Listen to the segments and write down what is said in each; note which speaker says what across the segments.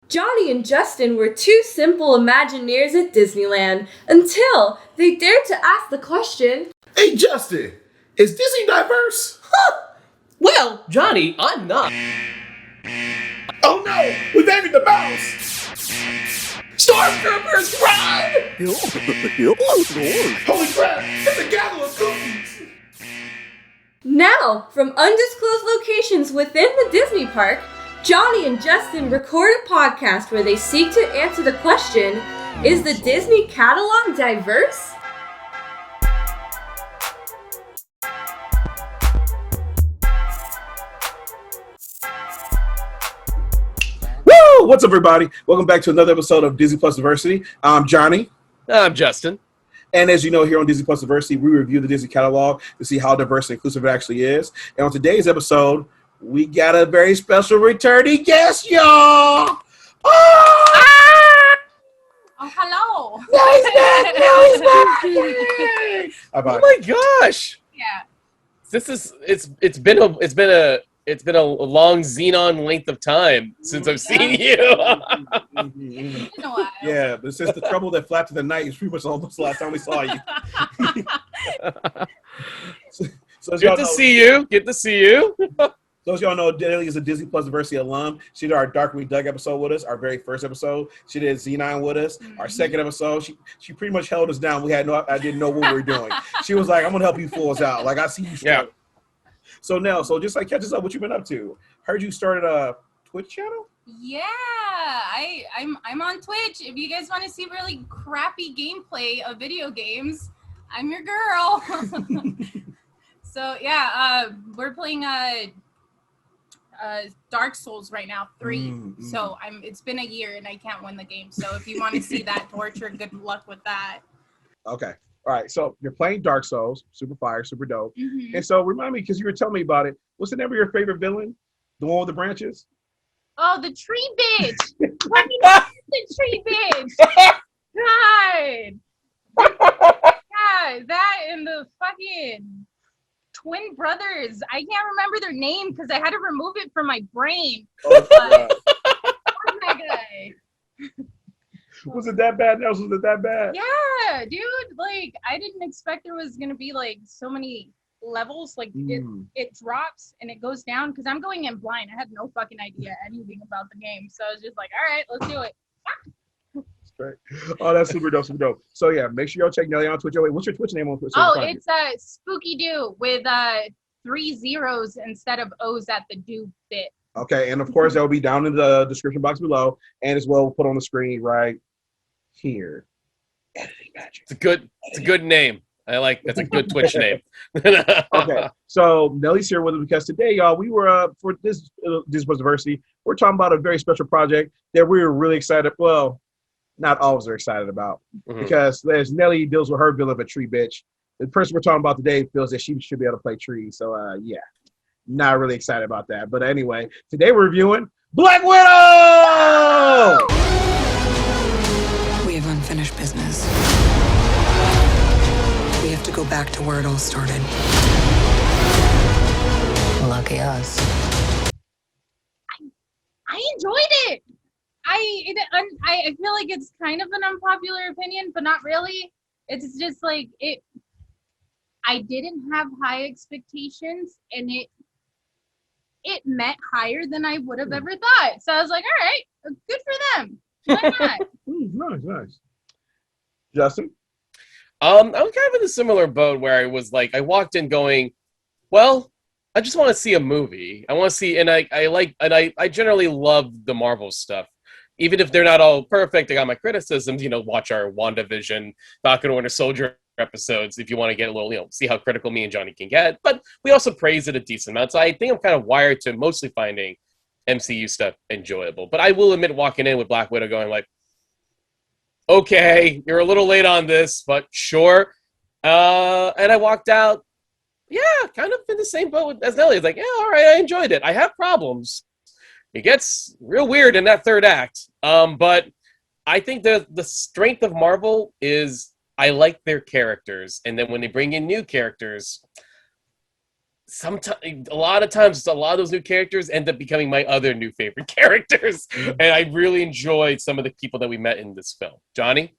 Speaker 1: Johnny and Justin were two simple Imagineers at Disneyland until they dared to ask the question,
Speaker 2: Hey, Justin, is Disney diverse?
Speaker 3: Well, Johnny, I'm not.
Speaker 2: Oh no, we've angered the mouse!
Speaker 3: Stormtroopers, run!
Speaker 2: Holy crap, it's a gathering of cookies!
Speaker 1: Now, from undisclosed locations within the Disney park, Johnny and Justin record a podcast where they seek to answer the question, is the Disney catalog diverse?
Speaker 2: Woo! What's up, everybody? Welcome back to another episode of Disney+Diversity. I'm Johnny.
Speaker 3: I'm Justin.
Speaker 2: And as you know, here on Disney+Diversity, we review the Disney catalog to see how diverse and inclusive it actually is. And on today's episode, we got a very special returning guest, y'all! Oh,
Speaker 4: hello.
Speaker 2: Nice back!
Speaker 3: Oh my gosh!
Speaker 4: Yeah.
Speaker 3: It's been a long Xenon length of time since I've seen you.
Speaker 4: It's been a while.
Speaker 2: Yeah, but since the trouble that flapped in the night is pretty much almost the last time we saw you. So as
Speaker 3: Good
Speaker 2: y'all
Speaker 3: to
Speaker 2: know,
Speaker 3: see you.
Speaker 2: So as y'all know, Nellii is a Disney+Diversity alum. She did our Dark Week Doug episode with us, our very first episode. She did Xenon with us. Our second episode, she pretty much held us down. I didn't know what we were doing. She was like, I'm gonna help you fools out. Like, I see you struggle.
Speaker 3: Yeah.
Speaker 2: So Nell, just like catch us up, what you been up to? Heard you started a Twitch channel?
Speaker 4: Yeah, I'm on Twitch. If you guys want to see really crappy gameplay of video games, I'm your girl. So yeah, we're playing Dark Souls right now, 3. So it's been a year and I can't win the game. So if you want to see that torture, good luck with that.
Speaker 2: Okay. All right. So you're playing Dark Souls, super fire, super dope.
Speaker 4: Mm-hmm.
Speaker 2: And so remind me, because you were telling me about it, what's the name of your favorite villain? The one with the branches?
Speaker 4: Oh, the tree bitch! The tree bitch! God, that and the fucking twin brothers. I can't remember their name because I had to remove it from my brain.
Speaker 2: Oh,
Speaker 4: Fuck that guy.
Speaker 2: was it that bad? Was it that bad?
Speaker 4: Yeah, dude. Like, I didn't expect there was gonna be like so many levels. Like, it drops and it goes down because I'm going in blind. I had no fucking idea anything about the game, so I was just like, all right, let's do it.
Speaker 2: That's great. Oh, that's super dope, super dope. So yeah, make sure y'all check Nellii on Twitch. Wait, what's your Twitch name on Twitch?
Speaker 4: It's Spooky Doo with 3 zeros instead of O's at the do bit.
Speaker 2: Okay, and of course that will be down in the description box below, and as well we'll put on the screen right here. Editing magic.
Speaker 3: It's a good name. That's a good Twitch name.
Speaker 2: Okay, so Nelly's here with us because today, y'all, we were for this Disney+Diversity. We're talking about a very special project that we were really excited. Well, not always are excited about because as Nellii deals with her villain of a tree bitch, the person we're talking about today feels that she should be able to play trees. So yeah, not really excited about that. But anyway, today we're reviewing Black Widow.
Speaker 5: We have unfinished business. We have to go back to where it all started. Lucky us.
Speaker 4: I enjoyed it. I feel like it's kind of an unpopular opinion, but not really. It's just like it. I didn't have high expectations, and it met higher than I would have ever thought. So I was like, all right, good for them. Why not?
Speaker 2: Nice. Justin?
Speaker 3: I'm kind of in a similar boat where I was like, I walked in going, well, I just want to see a movie. I want to see, and I generally love the Marvel stuff. Even if they're not all perfect, I got my criticisms, watch our WandaVision, Falcon and Winter Soldier episodes if you want to get a little, see how critical me and Johnny can get. But we also praise it a decent amount. So I think I'm kind of wired to mostly finding MCU stuff enjoyable. But I will admit walking in with Black Widow going like, okay, you're a little late on this, but sure. And I walked out, kind of in the same boat as Nellii. It's like, yeah, all right, I enjoyed it. I have problems. It gets real weird in that third act. But I think the strength of Marvel is I like their characters. And then when they bring in new characters, sometimes, a lot of times, a lot of those new characters end up becoming my other new favorite characters, and I really enjoyed some of the people that we met in this film. Johnny?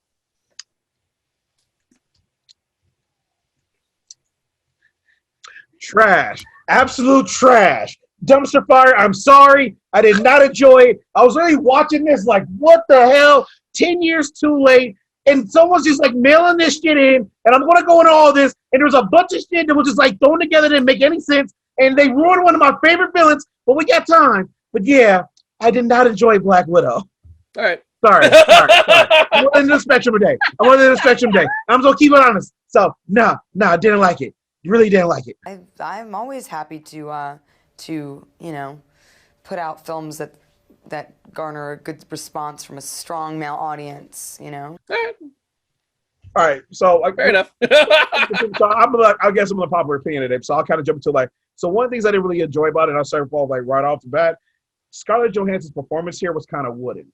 Speaker 2: Trash. Absolute trash. Dumpster fire. I'm sorry. I did not enjoy it. I was really watching this like, what the hell? 10 years too late. And someone's just like mailing this shit in. And I'm going to go into all this. And there was a bunch of shit that was just like thrown together that didn't make any sense. And they ruined one of my favorite villains. But we got time. But yeah, I did not enjoy Black Widow.
Speaker 3: All right.
Speaker 2: Sorry. I'm on the spectrum today. I'm just going to keep it honest. So, no, I didn't like it. Really didn't like it.
Speaker 5: I'm always happy to put out films that garner a good response from a strong male audience.
Speaker 3: All right.
Speaker 2: All right. So
Speaker 3: Fair enough.
Speaker 2: So I guess I'm the popular opinion today. So I'll kind of jump into so one of the things I didn't really enjoy about it, I'll start off right off the bat. Scarlett Johansson's performance here was kind of wooden.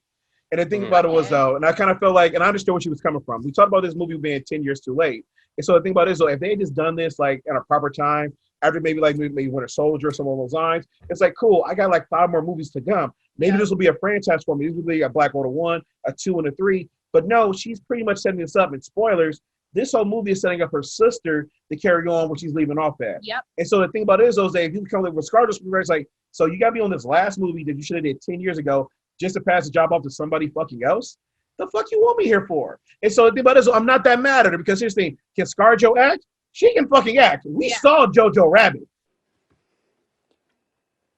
Speaker 2: And the thing about it was and I kind of felt like, and I understood where she was coming from. We talked about this movie being 10 years too late. And so the thing about it is, if they had just done this at a proper time, after maybe Winter Soldier or some of those lines, it's cool. I got 5 more movies to come. Maybe this will be a franchise for me. This will be a Black Widow 1, a 2, and a 3. But no, she's pretty much setting this up. And spoilers, this whole movie is setting up her sister to carry on what she's leaving off at.
Speaker 4: Yep.
Speaker 2: And so the thing about it is, if you come with Scarlett, it's so you got to be on this last movie that you should have did 10 years ago just to pass the job off to somebody fucking else. The fuck you want me here for? And so the thing about it is, I'm not that mad at her because here's the thing: can ScarJo act? She can fucking act. We saw Jojo Rabbit.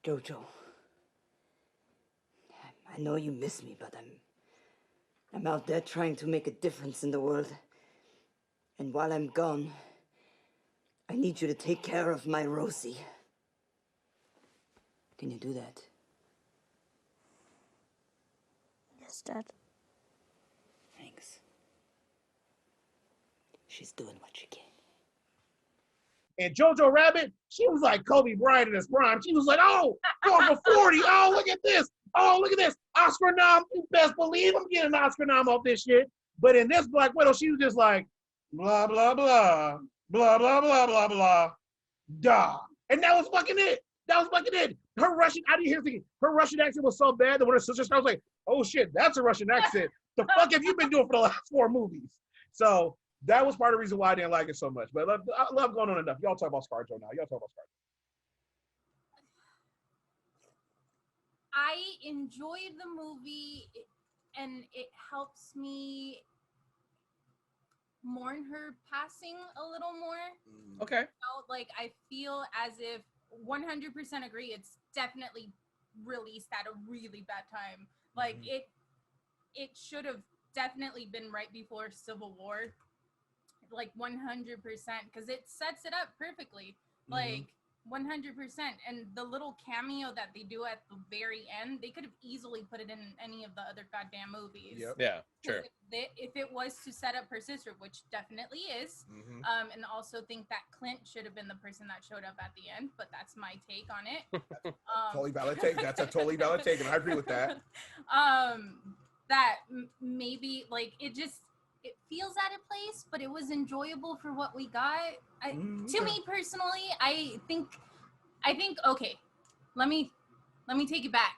Speaker 6: Jojo, I know you miss me, but I'm out there trying to make a difference in the world. And while I'm gone, I need you to take care of my Rosie. Can you do that?
Speaker 7: Yes, Dad.
Speaker 6: Thanks. She's doing what she can.
Speaker 2: And Jojo Rabbit, she was like Kobe Bryant in his prime. She was like, oh, going for 40. Oh, look at this. Oh, look at this. Oscar nom. You best believe I'm getting an Oscar nom off this shit. But in this Black Widow, she was just like, blah, blah, blah. Blah, blah, blah, blah, blah. Duh. And that was fucking it. Her Russian, I didn't hear thinking, her Russian accent was so bad that when her sister started, I was like, oh shit, that's a Russian accent. The fuck have you been doing for the last 4 movies? So that was part of the reason why I didn't like it so much. But I love going on enough. Y'all talk about ScarJo now.
Speaker 4: I enjoyed the movie, and it helps me mourn her passing a little more.
Speaker 3: Okay.
Speaker 4: I feel as if 100% agree. It's definitely released at a really bad time. It should have definitely been right before Civil War. 100%, because it sets it up perfectly. 100%. And the little cameo that they do at the very end, they could have easily put it in any of the other goddamn movies.
Speaker 2: Yep.
Speaker 3: Yeah, sure.
Speaker 4: If it was to set up her sister, which definitely is, and also think that Clint should have been the person that showed up at the end, but that's my take on it.
Speaker 2: Totally valid take. That's a totally valid take, and I agree with that.
Speaker 4: Maybe it feels out of place, but it was enjoyable for what we got. To me personally, I think okay, let me take it back.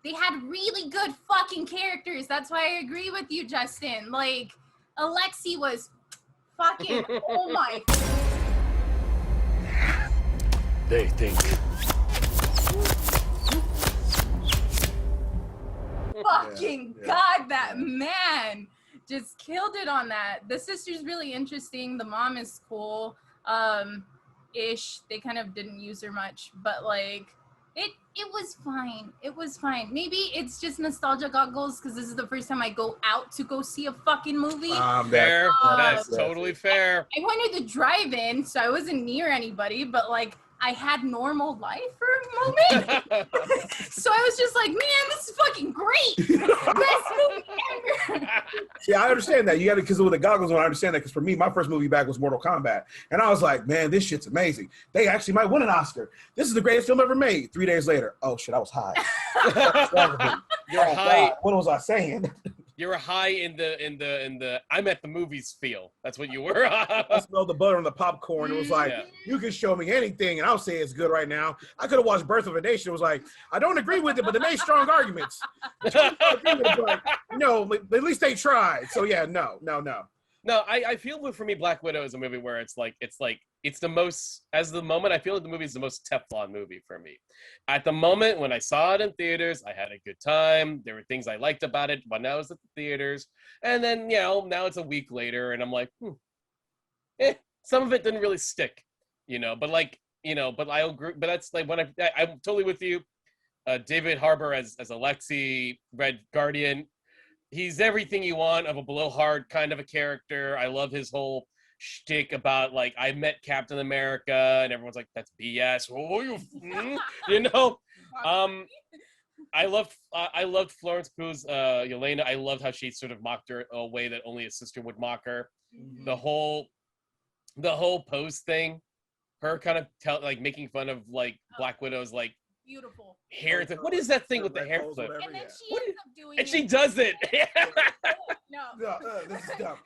Speaker 4: They had really good fucking characters. That's why I agree with you, Justin. Alexi was fucking oh my.
Speaker 8: They think.
Speaker 4: Fucking God, that man just killed it on that. The sister's really interesting. The mom is cool. Ish. They kind of didn't use her much, but it was fine. It was fine. Maybe it's just nostalgia goggles because this is the first time I go out to go see a fucking movie.
Speaker 3: Fair. That's totally fair.
Speaker 4: I went to the drive-in, so I wasn't near anybody, but I had normal life for a moment. So I was just like, man, this is fucking great. Best movie ever.
Speaker 2: Yeah, I understand that. You got it because with the goggles on, I understand that because for me, my first movie back was Mortal Kombat. And I was like, man, this shit's amazing. They actually might win an Oscar. This is the greatest film ever made. 3 days later, oh shit, I was high.
Speaker 3: You're high.
Speaker 2: What was I saying?
Speaker 3: You were high in the I'm at the movies feel. That's what you were.
Speaker 2: I smelled the butter on the popcorn. It was like, you can show me anything, and I'll say it's good right now. I could have watched Birth of a Nation. It was like, I don't agree with it, but they made strong arguments. I don't agree with it, but no, at least they tried. So yeah, no.
Speaker 3: No, I feel for me, Black Widow is a movie where it's the most, as the moment, I feel like the movie is the most Teflon movie for me. At the moment, when I saw it in theaters, I had a good time. There were things I liked about it when I was at the theaters. And then, now it's a week later, and I'm like, some of it didn't really stick, but but I agree, but that's like when I'm totally with you. David Harbour as Alexei, Red Guardian, he's everything you want of a blowhard kind of a character. I love his whole shtick about like I met Captain America, and everyone's like, that's BS. Oh, I loved Florence Pugh's Yelena. I loved how she sort of mocked her a way that only a sister would mock her. Mm-hmm. The whole pose thing, her kind of making fun of like Black Widow's like
Speaker 4: beautiful
Speaker 3: hair. What is that thing with the hair flip?
Speaker 4: And then she ends up doing
Speaker 3: and she does it.
Speaker 4: No,
Speaker 2: this is dumb.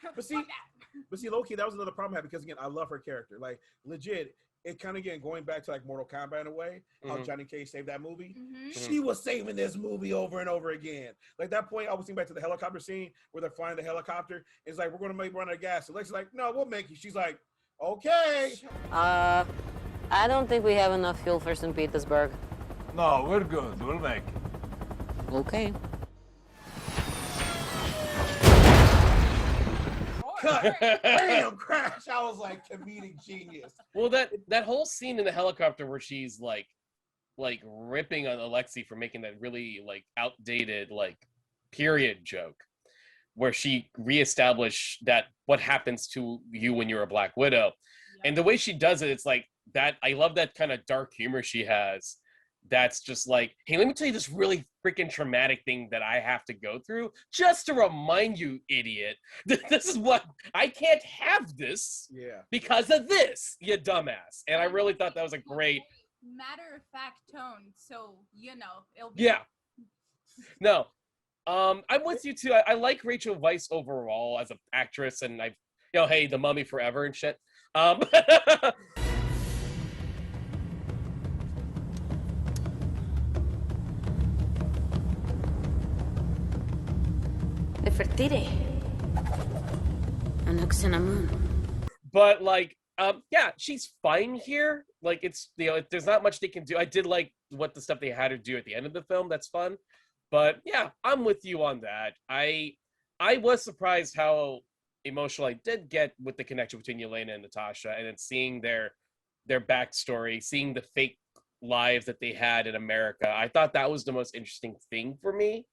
Speaker 2: But see, low-key, that was another problem I had because again, I love her character. Like legit, it kind of again going back to like Mortal Kombat in a way, how Johnny Cage saved that movie. Mm-hmm. She was saving this movie over and over again. Like that point, I was thinking back to the helicopter scene where they're flying the helicopter. It's like, we're gonna make run out of gas. So Lexi's like, no, we'll make you. She's like, okay.
Speaker 9: I don't think we have enough fuel for St. Petersburg.
Speaker 8: No, we're good. We'll make it.
Speaker 9: Okay.
Speaker 2: Cut. Bam, crash. I was like, comedic genius.
Speaker 3: Well, that whole scene in the helicopter where she's like ripping on Alexei for making that really like outdated like period joke, where she reestablished that what happens to you when you're a Black Widow, and the way she does it, it's like that. I love that kind of dark humor she has. That's just like, hey, let me tell you this really freaking traumatic thing that I have to go through just to remind you, idiot, this is what I can't have this because of this, you dumbass. And I really thought that was a great
Speaker 4: matter-of-fact tone. So, it'll be
Speaker 3: No. I'm with you too. I like Rachel Weisz overall as an actress, and hey, The Mummy forever and shit. But like, she's fine here. Like, it's there's not much they can do. I did like what the stuff they had to do at the end of the film. That's fun. But yeah, I'm with you on that. I was surprised how emotional I did get with the connection between Yelena and Natasha, and then seeing their backstory, seeing the fake lives that they had in America. I thought that was the most interesting thing for me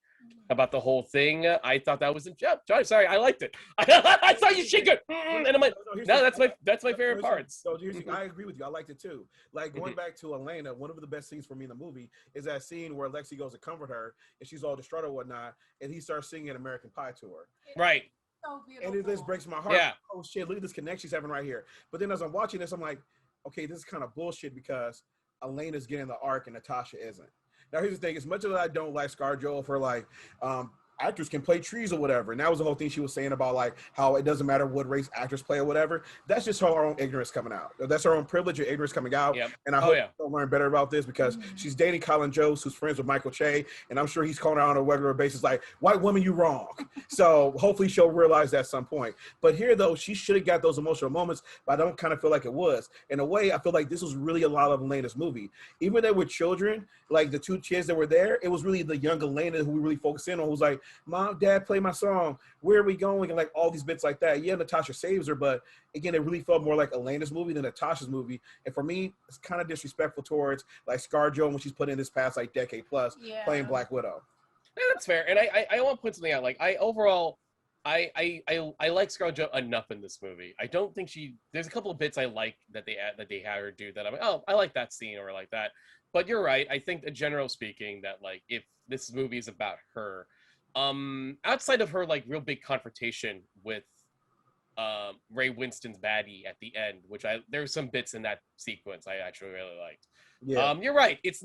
Speaker 3: about the whole thing. I thought that was Johnny, sorry, I liked it. I saw you shake it, and I'm like, no, that's my favorite parts.
Speaker 2: So I agree with you. I liked it too. Like going back to Elena, one of the best scenes for me in the movie is that scene where Lexi goes to comfort her, and she's all distraught or whatnot, and he starts singing American Pie to her.
Speaker 3: Right.
Speaker 4: So beautiful.
Speaker 2: And it just breaks my heart.
Speaker 3: Yeah.
Speaker 2: Oh shit! Look at this connection she's having right here. But then as I'm watching this, I'm like, okay, this is kind of bullshit because Elena's getting the arc and Natasha isn't. Now, here's the thing. As much as I don't like ScarJo for, like, actors can play trees or whatever, and that was the whole thing she was saying about, like, how it doesn't matter what race actors play or whatever, that's just her own ignorance coming out. That's her own privilege or ignorance coming out.
Speaker 3: Yep.
Speaker 2: And I hope she'll learn better about this because she's dating Colin Jost, who's friends with Michael Che, and I'm sure he's calling her out on a regular basis like, white woman, you wrong. So hopefully she'll realize that at some point. But here, though, she should have got those emotional moments, but I don't kind of feel like it was. In a way, I feel like this was really a lot of Elena's movie. Even though with children, like the two kids that were there, it was really the young Elena who we really focused in on, who's like, Mom, Dad, play my song. Where are we going? And like all these bits like that. Yeah, Natasha saves her, but again, it really felt more like Elena's movie than Natasha's movie. And for me, it's kind of disrespectful towards like ScarJo when she's put in this past like decade plus playing Black Widow.
Speaker 3: Yeah, that's fair. And I want to point something out. Like I like ScarJo enough in this movie. I don't think there's a couple of bits I like that they had her do that I'm like, oh, I like that scene or like that. But you're right. I think, general speaking, that like if this movie is about her, outside of her like real big confrontation with Ray Winston's baddie at the end, which there's some bits in that sequence I actually really liked. Yeah. You're right. It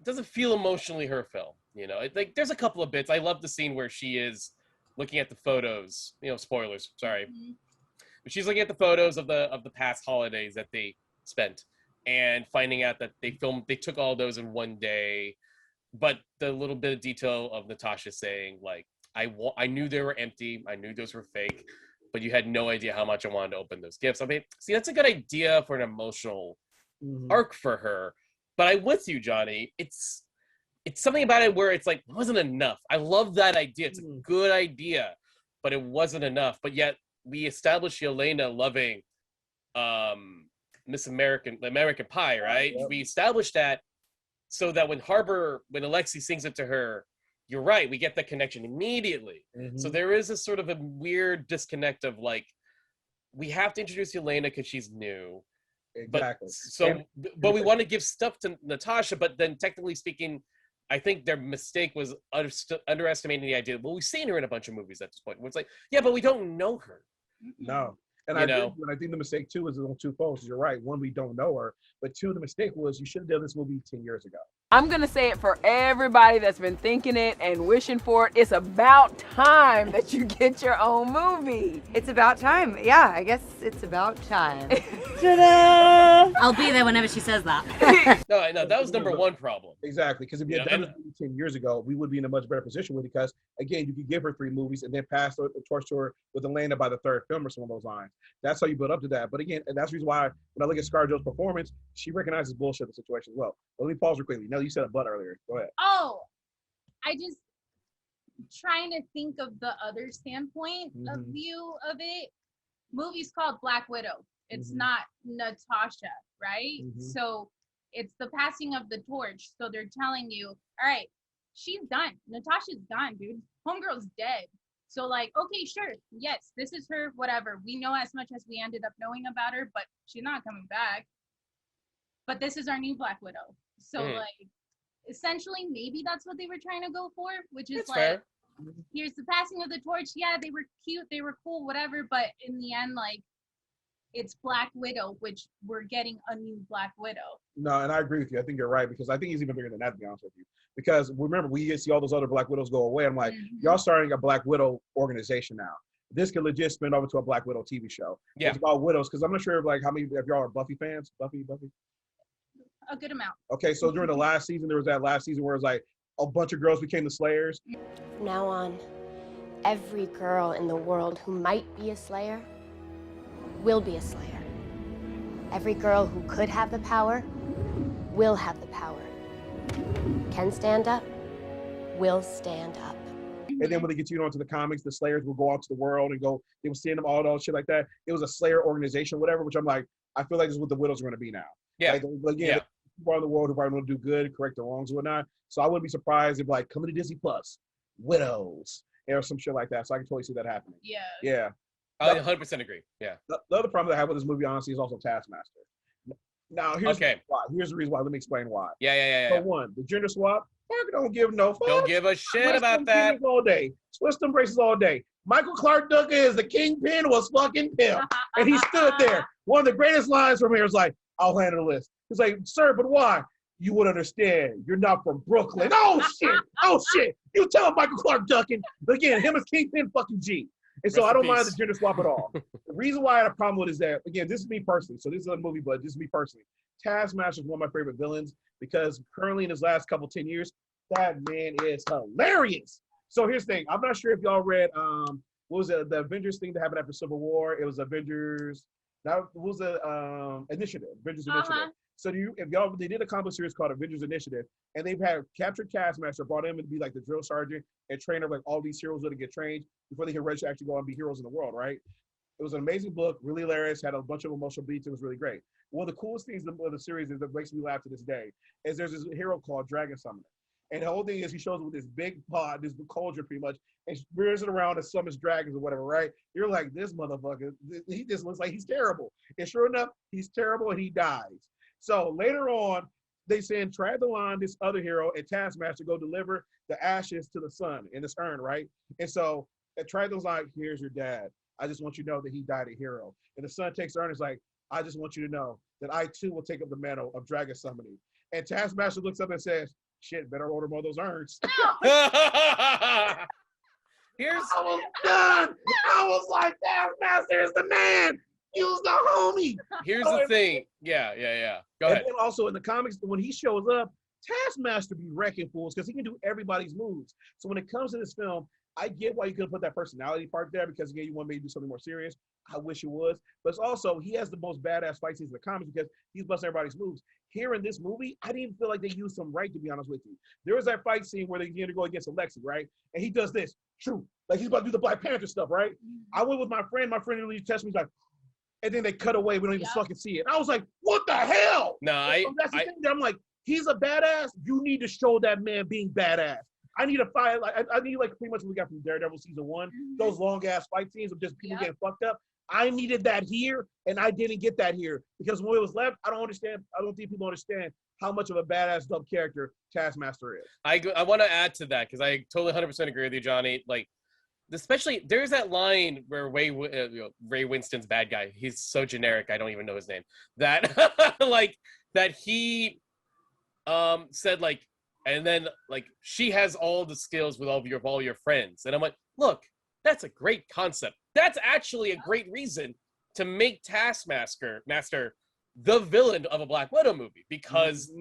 Speaker 3: doesn't feel emotionally her film. You know, like there's a couple of bits. I love the scene where she is looking at the photos. You know, spoilers. Sorry, but she's looking at the photos of the past holidays that they spent, and finding out that they took all those in one day. But the little bit of detail of Natasha saying like, I knew they were empty. I knew those were fake, but you had no idea how much I wanted to open those gifts. I mean, see, that's a good idea for an emotional arc for her. But I'm with you, Johnny. It's something about it where it's like, it wasn't enough. I love that idea. It's a good idea, but it wasn't enough. But yet we established Yelena loving American Pie, right? Yep. We established that so that when Alexi sings it to her, you're right, we get that connection immediately. So there is a sort of a weird disconnect of like, we have to introduce Yelena because she's new.
Speaker 2: Exactly.
Speaker 3: But we want to give stuff to Natasha, but then technically speaking, I think their mistake was underestimating the idea. Well, we've seen her in a bunch of movies at this point. Where it's like, yeah, but we don't know her.
Speaker 2: No. And I think the mistake too is on two folds. You're right. One, we don't know her, but two, the mistake was you should have done this movie 10 years ago.
Speaker 10: I'm gonna say it for everybody that's been thinking it and wishing for it. It's about time that you get your own movie.
Speaker 5: It's about time. Yeah, I guess it's about time.
Speaker 11: Ta-da! I'll be there whenever she says that.
Speaker 3: No, that was number one problem.
Speaker 2: Exactly, because if you had done this movie 10 years ago, we would be in a much better position with it because, again, you could give her 3 movies and then pass the torch to her with Elena by the 3rd film or some of those lines. That's how you build up to that. But again, and that's the reason why when I look at ScarJo's performance, she recognizes bullshit in the situation as well. Let me pause real quickly. No, you said a butt earlier. Go ahead.
Speaker 4: Oh, I just trying to think of the other standpoint of view of it. Movie's called Black Widow. It's not Natasha, right? So it's the passing of the torch. So they're telling you, all right, she's done. Natasha's gone, dude. Homegirl's dead. So like, okay, sure. Yes, this is her, whatever. We know as much as we ended up knowing about her, but she's not coming back. But this is our new Black Widow. So like, essentially, maybe that's what they were trying to go for, which is that's like, fair. Here's the passing of the torch. Yeah, they were cute. They were cool, whatever. But in the end, like, it's Black Widow, which we're getting a new Black Widow.
Speaker 2: No, and I agree with you. I think you're right because I think he's even bigger than that, to be honest with you. Because remember, we see all those other Black Widows go away. I'm like, y'all starting a Black Widow organization now. This could legit spin over to a Black Widow TV show. Yeah. It's about widows because I'm not sure like how many of y'all are Buffy fans. Buffy.
Speaker 4: A good amount.
Speaker 2: Okay, so during the last season, there was that last season where it was like a bunch of girls became the Slayers.
Speaker 12: From now on, every girl in the world who might be a Slayer will be a Slayer. Every girl who could have the power will have the power. Can stand up, will stand up.
Speaker 2: And then when they get you onto the comics, the Slayers will go out to the world and go, they will send them all shit like that. It was a Slayer organization, whatever, which I'm like, I feel like this is what the widows are going to be now. Yeah. Like again, people in the world who probably want to do good, correct the wrongs and whatnot. So I wouldn't be surprised if like coming to Disney+, widows, or some shit like that. So I can totally see that happening.
Speaker 4: Yeah.
Speaker 2: Yeah.
Speaker 3: I 100% agree. Yeah.
Speaker 2: The other problem that I have with this movie, honestly, is also Taskmaster. Now, here's why. Here's the reason why. Let me explain why.
Speaker 3: Yeah.
Speaker 2: For one, the gender swap, fuck, don't give no fuck.
Speaker 3: Don't give a shit about that.
Speaker 2: All day. Twist them braces all day. Michael Clark Duncan is the kingpin was fucking pimp. And he stood there. One of the greatest lines from here is like, I'll handle the list. He's like, sir, but why? You would understand. You're not from Brooklyn. Oh, shit. Oh, shit. You tell Michael Clark Duncan. Again, him as kingpin fucking G. And so I don't mind the gender swap at all. The reason why I had a problem with it is that, again, this is me personally. So this is a movie, but this is me personally. Taskmaster is one of my favorite villains because currently in his last 10 years, that man is hilarious. So here's the thing. I'm not sure if y'all read, what was it, the Avengers thing that happened after Civil War? It was Avengers, that was the Initiative, Avengers Initiative. So they did a comic series called Avengers Initiative, and they've had captured Taskmaster, brought him in to be like the drill sergeant and trainer of like all these heroes that get trained before they can ready to actually go and be heroes in the world, right? It was an amazing book, really hilarious, had a bunch of emotional beats. It was really great. One of the coolest things of the series that makes me laugh to this day is there's this hero called Dragon Summoner. And the whole thing is he shows up with this big pod, this cauldron pretty much, and rears it around and summons dragons or whatever, right? You're like, this motherfucker, he just looks like he's terrible. And sure enough, he's terrible and he dies. So later on, they send Tradalon, this other hero, and Taskmaster go deliver the ashes to the sun in this urn, right? And so Tradalon's like, here's your dad. I just want you to know that he died a hero. And the son takes the urn and is like, I just want you to know that I too will take up the mantle of dragon summoning. And Taskmaster looks up and says, shit, better order more of those urns.
Speaker 3: Here's
Speaker 2: I was done. I was like, Taskmaster is the man. He was the homie.
Speaker 3: Here's the thing. Yeah. Go ahead.
Speaker 2: And then also in the comics, when he shows up, Taskmaster be wrecking fools because he can do everybody's moves. So when it comes to this film, I get why you could put that personality part there because again, you want me to do something more serious. I wish it was. But it's also, he has the most badass fight scenes in the comics because he's busting everybody's moves. Here in this movie, I didn't even feel like they used him right, to be honest with you. There was that fight scene where they get to go against Alexi, right? And he does this, true. Like he's about to do the Black Panther stuff, right? I went with my friend really tested me, he's like, and then they cut away, we don't even fucking see it. And I was like, what the hell?
Speaker 3: No,
Speaker 2: that's the thing that I'm like, he's a badass, you need to show that man being badass. I need a fight, like I need like pretty much what we got from Daredevil season 1, those long ass fight scenes of just people getting fucked up. I needed that here, and I didn't get that here because when it was left, I don't think people understand how much of a badass dumb character Taskmaster is.
Speaker 3: I want to add to that because I totally 100% agree with you, Johnny. Like, especially there's that line where Ray Winston's bad guy. He's so generic, I don't even know his name. That like that he said like, and then like she has all the skills with all your friends, and I'm like, look, that's a great concept. That's actually a great reason to make Taskmaster the villain of a Black Widow movie because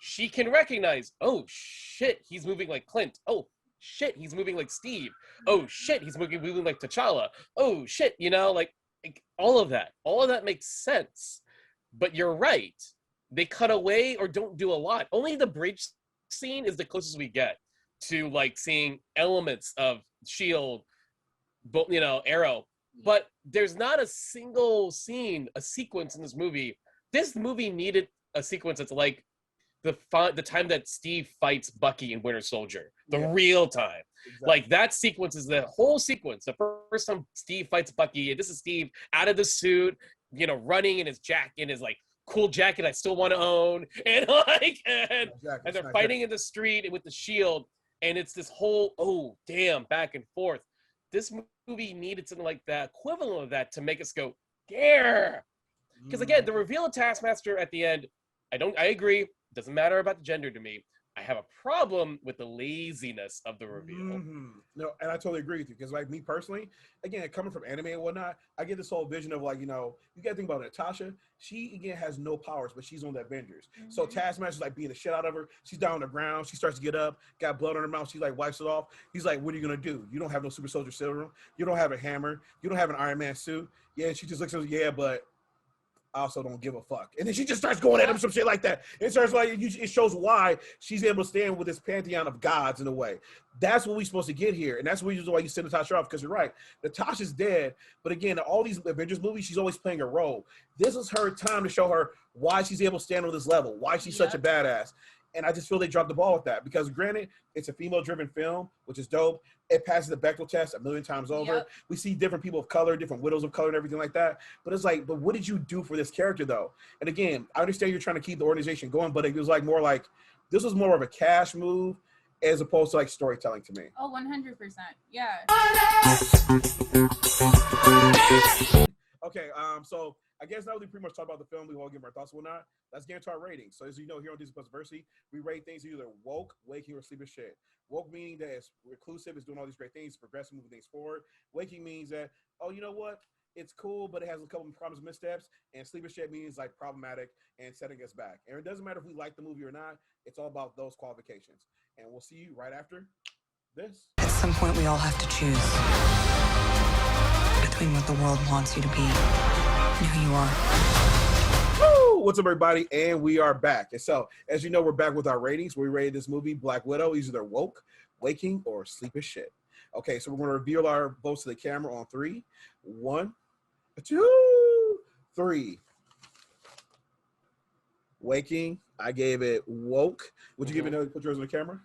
Speaker 3: she can recognize, oh shit, he's moving like Clint. Oh shit, he's moving like Steve. Oh shit, he's moving like T'Challa. Oh shit, like all of that makes sense. But you're right, they cut away or don't do a lot. Only the bridge scene is the closest we get to like seeing elements of Shield, Arrow. But there's not a single sequence in this movie. This movie needed a sequence that's like the time that Steve fights Bucky in Winter Soldier, real time. Exactly. Like that sequence is the whole sequence. The first time Steve fights Bucky, and this is Steve out of the suit, running in his like cool jacket I still want to own, and like and they're fighting in the street and with the shield, and it's this whole back and forth. This movie needed something like that, equivalent of that, to make us go, yeah. Because again, the reveal of Taskmaster at the end, I agree, doesn't matter about the gender to me. I have a problem with the laziness of the reveal.
Speaker 2: No, and I totally agree with you because, like me personally, again, coming from anime and whatnot, I get this whole vision of like, you got to think about Natasha. She again has no powers, but she's on the Avengers. So Taskmaster's like beating the shit out of her. She's down on the ground. She starts to get up, got blood on her mouth. She like wipes it off. He's like, "What are you gonna do? You don't have no super soldier serum. You don't have a hammer. You don't have an Iron Man suit." Yeah, she just looks at her, yeah, but I also don't give a fuck. And then she just starts going at him, some shit like that. It starts like, it shows why she's able to stand with this pantheon of gods in a way. That's what we're supposed to get here. And that's why you send Natasha off, because you're right. Natasha's dead. But again, all these Avengers movies, she's always playing a role. This is her time to show her why she's able to stand on this level, why she's such a badass. And I just feel they dropped the ball with that because granted, it's a female-driven film, which is dope. It passes the Bechdel test a million times over. We see different people of color, different widows of color and everything like that. But it's like, but what did you do for this character though? And again, I understand you're trying to keep the organization going, but it was like more like, this was more of a cash move as opposed to like storytelling to me.
Speaker 4: Oh, 100%. Yeah.
Speaker 2: Okay, so I guess now we pretty much talked about the film. We all give our thoughts and whatnot. Let's get into our ratings. So as you know, here on Disney+Diversity, we rate things either woke, waking, or sleep as shit. Woke meaning that it's reclusive, it's doing all these great things, progressive, moving things forward. Waking means that, oh, you know what? It's cool, but it has a couple of problems and missteps. And sleep as shit means like problematic and setting us back. And it doesn't matter if we like the movie or not. It's all about those qualifications. And we'll see you right after this.
Speaker 5: At some point, we all have to choose between what the world wants you to be and who you are.
Speaker 2: Woo! What's up, everybody? And we are back. And so, as you know, we're back with our ratings. We rated this movie, Black Widow, either woke, waking, or sleep as shit. Okay, so we're going to reveal our votes to the camera on 3. 1, 2, 3. Waking, I gave it woke. Would you give it? Put yours on the camera?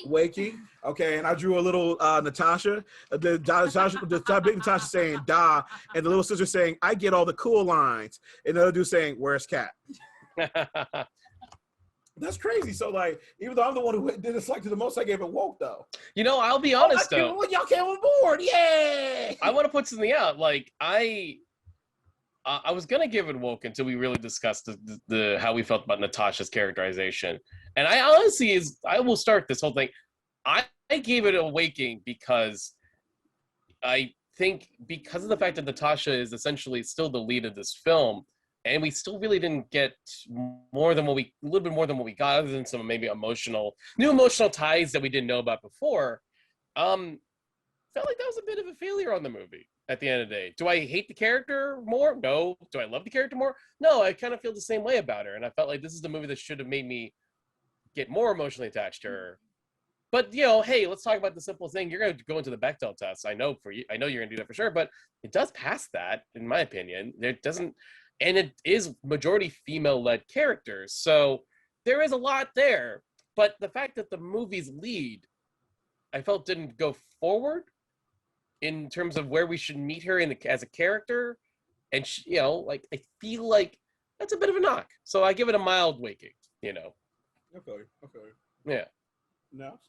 Speaker 2: Waking. Okay, and I drew a little Natasha. The big Natasha saying "da," and the little sister saying, "I get all the cool lines," and the other dude saying, "Where's Cat?" That's crazy. So like, even though I'm the one who did it like to the most, I gave it woke though.
Speaker 3: I'll be honest though.
Speaker 2: Y'all came on board, yay!
Speaker 3: I want to put something out. Like I was gonna give it woke until we really discussed the how we felt about Natasha's characterization, and I will start this whole thing. I gave it a waking because I think because of the fact that Natasha is essentially still the lead of this film, and we still really didn't get a little bit more than what we got, other than some maybe new emotional ties that we didn't know about before. Felt like that was a bit of a failure on the movie at the end of the day. Do I hate the character more? No. Do I love the character more? No, I kind of feel the same way about her. And I felt like this is the movie that should have made me get more emotionally attached to her. But, hey, let's talk about the simple thing. You're going to go into the Bechdel test. I know you're going to do that for sure, but it does pass that, in my opinion. It doesn't, and it is majority female-led characters. So there is a lot there. But the fact that the movie's lead, I felt, didn't go forward in terms of where we should meet her as a character, and I feel like that's a bit of a knock. So I give it a mild waking.
Speaker 2: Okay.
Speaker 3: Yeah.
Speaker 2: No.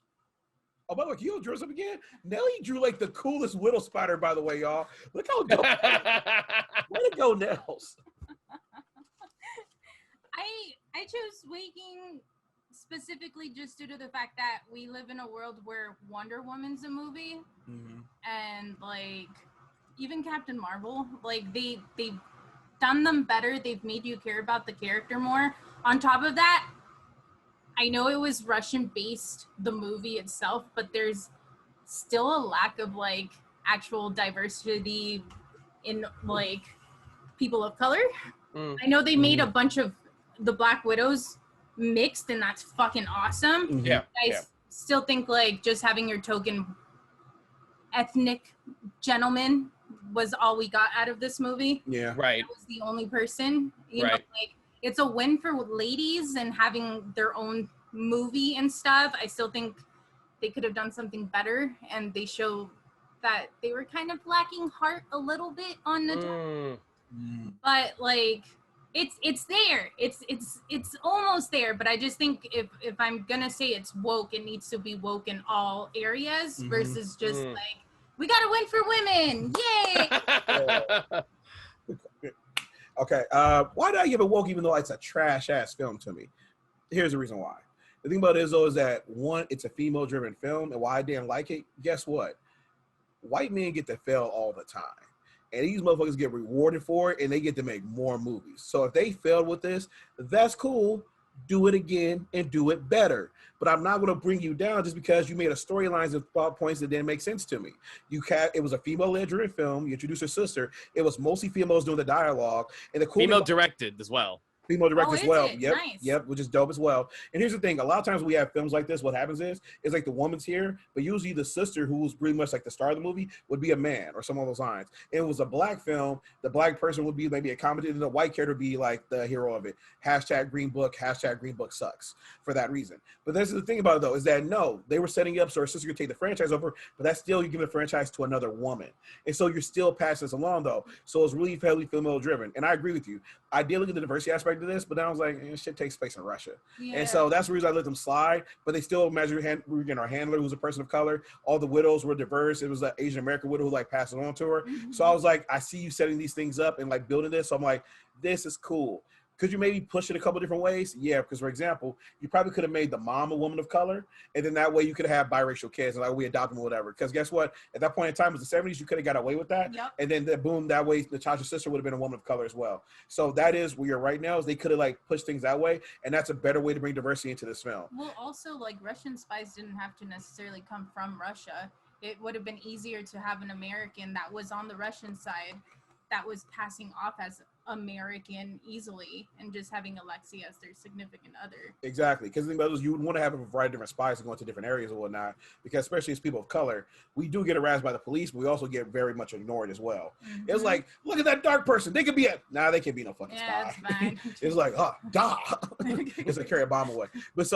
Speaker 2: Oh, by the way, can you dress up again? Nellii drew like the coolest widow spider, by the way, y'all. Look how dope. Way to go, Nels.
Speaker 4: I chose waking specifically just due to the fact that we live in a world where Wonder Woman's a movie, and like even Captain Marvel, like they've done them better. They've made you care about the character more. On top of that, I know it was Russian based, the movie itself, but there's still a lack of like actual diversity in like people of color. I know they made a bunch of the Black Widows mixed, and that's fucking awesome. I still think like just having your token ethnic gentleman was all we got out of this movie.
Speaker 2: Yeah,
Speaker 3: right.
Speaker 4: That was the only person. You know, like it's a win for ladies and having their own movie and stuff. I still think they could have done something better, and they show that they were kind of lacking heart a little bit on the but like it's there. It's almost there, but I just think if I'm gonna say it's woke, it needs to be woke in all areas versus just like we got to win for women. Yay!
Speaker 2: Okay. Why did I give it woke even though it's a trash ass film to me? Here's the reason why. The thing about it is though is that one, it's a female driven film, and why I didn't like it, guess what? White men get to fail all the time. And these motherfuckers get rewarded for it, and they get to make more movies. So if they failed with this, that's cool. Do it again and do it better. But I'm not going to bring you down just because you made a storyline of plot points that didn't make sense to me. It was a female-led driven film. You introduced her sister. It was mostly females doing the dialogue. And the cool
Speaker 3: female directed as well.
Speaker 2: Female director as well.
Speaker 4: It?
Speaker 2: Yep.
Speaker 4: Nice.
Speaker 2: Yep. Which is dope as well. And here's the thing. A lot of times when we have films like this, what happens is like the woman's here, but usually the sister, who was pretty much like the star of the movie, would be a man or some of those lines. And it was a black film. The black person would be maybe a comedy, and the white character would be like the hero of it. # Green Book, # Green Book sucks for that reason. But that's the thing about it though, is that no, they were setting up so her sister could take the franchise over, but that's still, you give the franchise to another woman. And so you're still passing this along though. So it's really heavily female driven. And I agree with you. I did look at the diversity aspect of this, but then I was like, shit takes place in Russia. Yeah. And so that's the reason I let them slide. But they still measure our handler, who's a person of color. All the widows were diverse. It was an Asian American widow who like passed it on to her. So I was like, I see you setting these things up and like building this. So I'm like, this is cool. Could you maybe push it a couple different ways? Yeah, because for example, you probably could have made the mom a woman of color, and then that way you could have biracial kids, and like we adopt them or whatever. Because guess what? At that point in time, it was the 70s, you could have got away with that.
Speaker 4: Yep.
Speaker 2: And then boom, that way Natasha's sister would have been a woman of color as well. So that is where you're right now, is they could have like pushed things that way, and that's a better way to bring diversity into this film.
Speaker 4: Well, also like Russian spies didn't have to necessarily come from Russia. It would have been easier to have an American that was on the Russian side that was passing off as American easily, and just having Alexei as their significant other.
Speaker 2: Exactly, because you would want to have a variety of different spies to go into different areas and whatnot, because especially as people of color, we do get harassed by the police, but we also get very much ignored as well. It's like, look at that dark person, they could be they can't be no fucking spy.
Speaker 4: It's fine.
Speaker 2: It's like, it's a carry a bomb away. But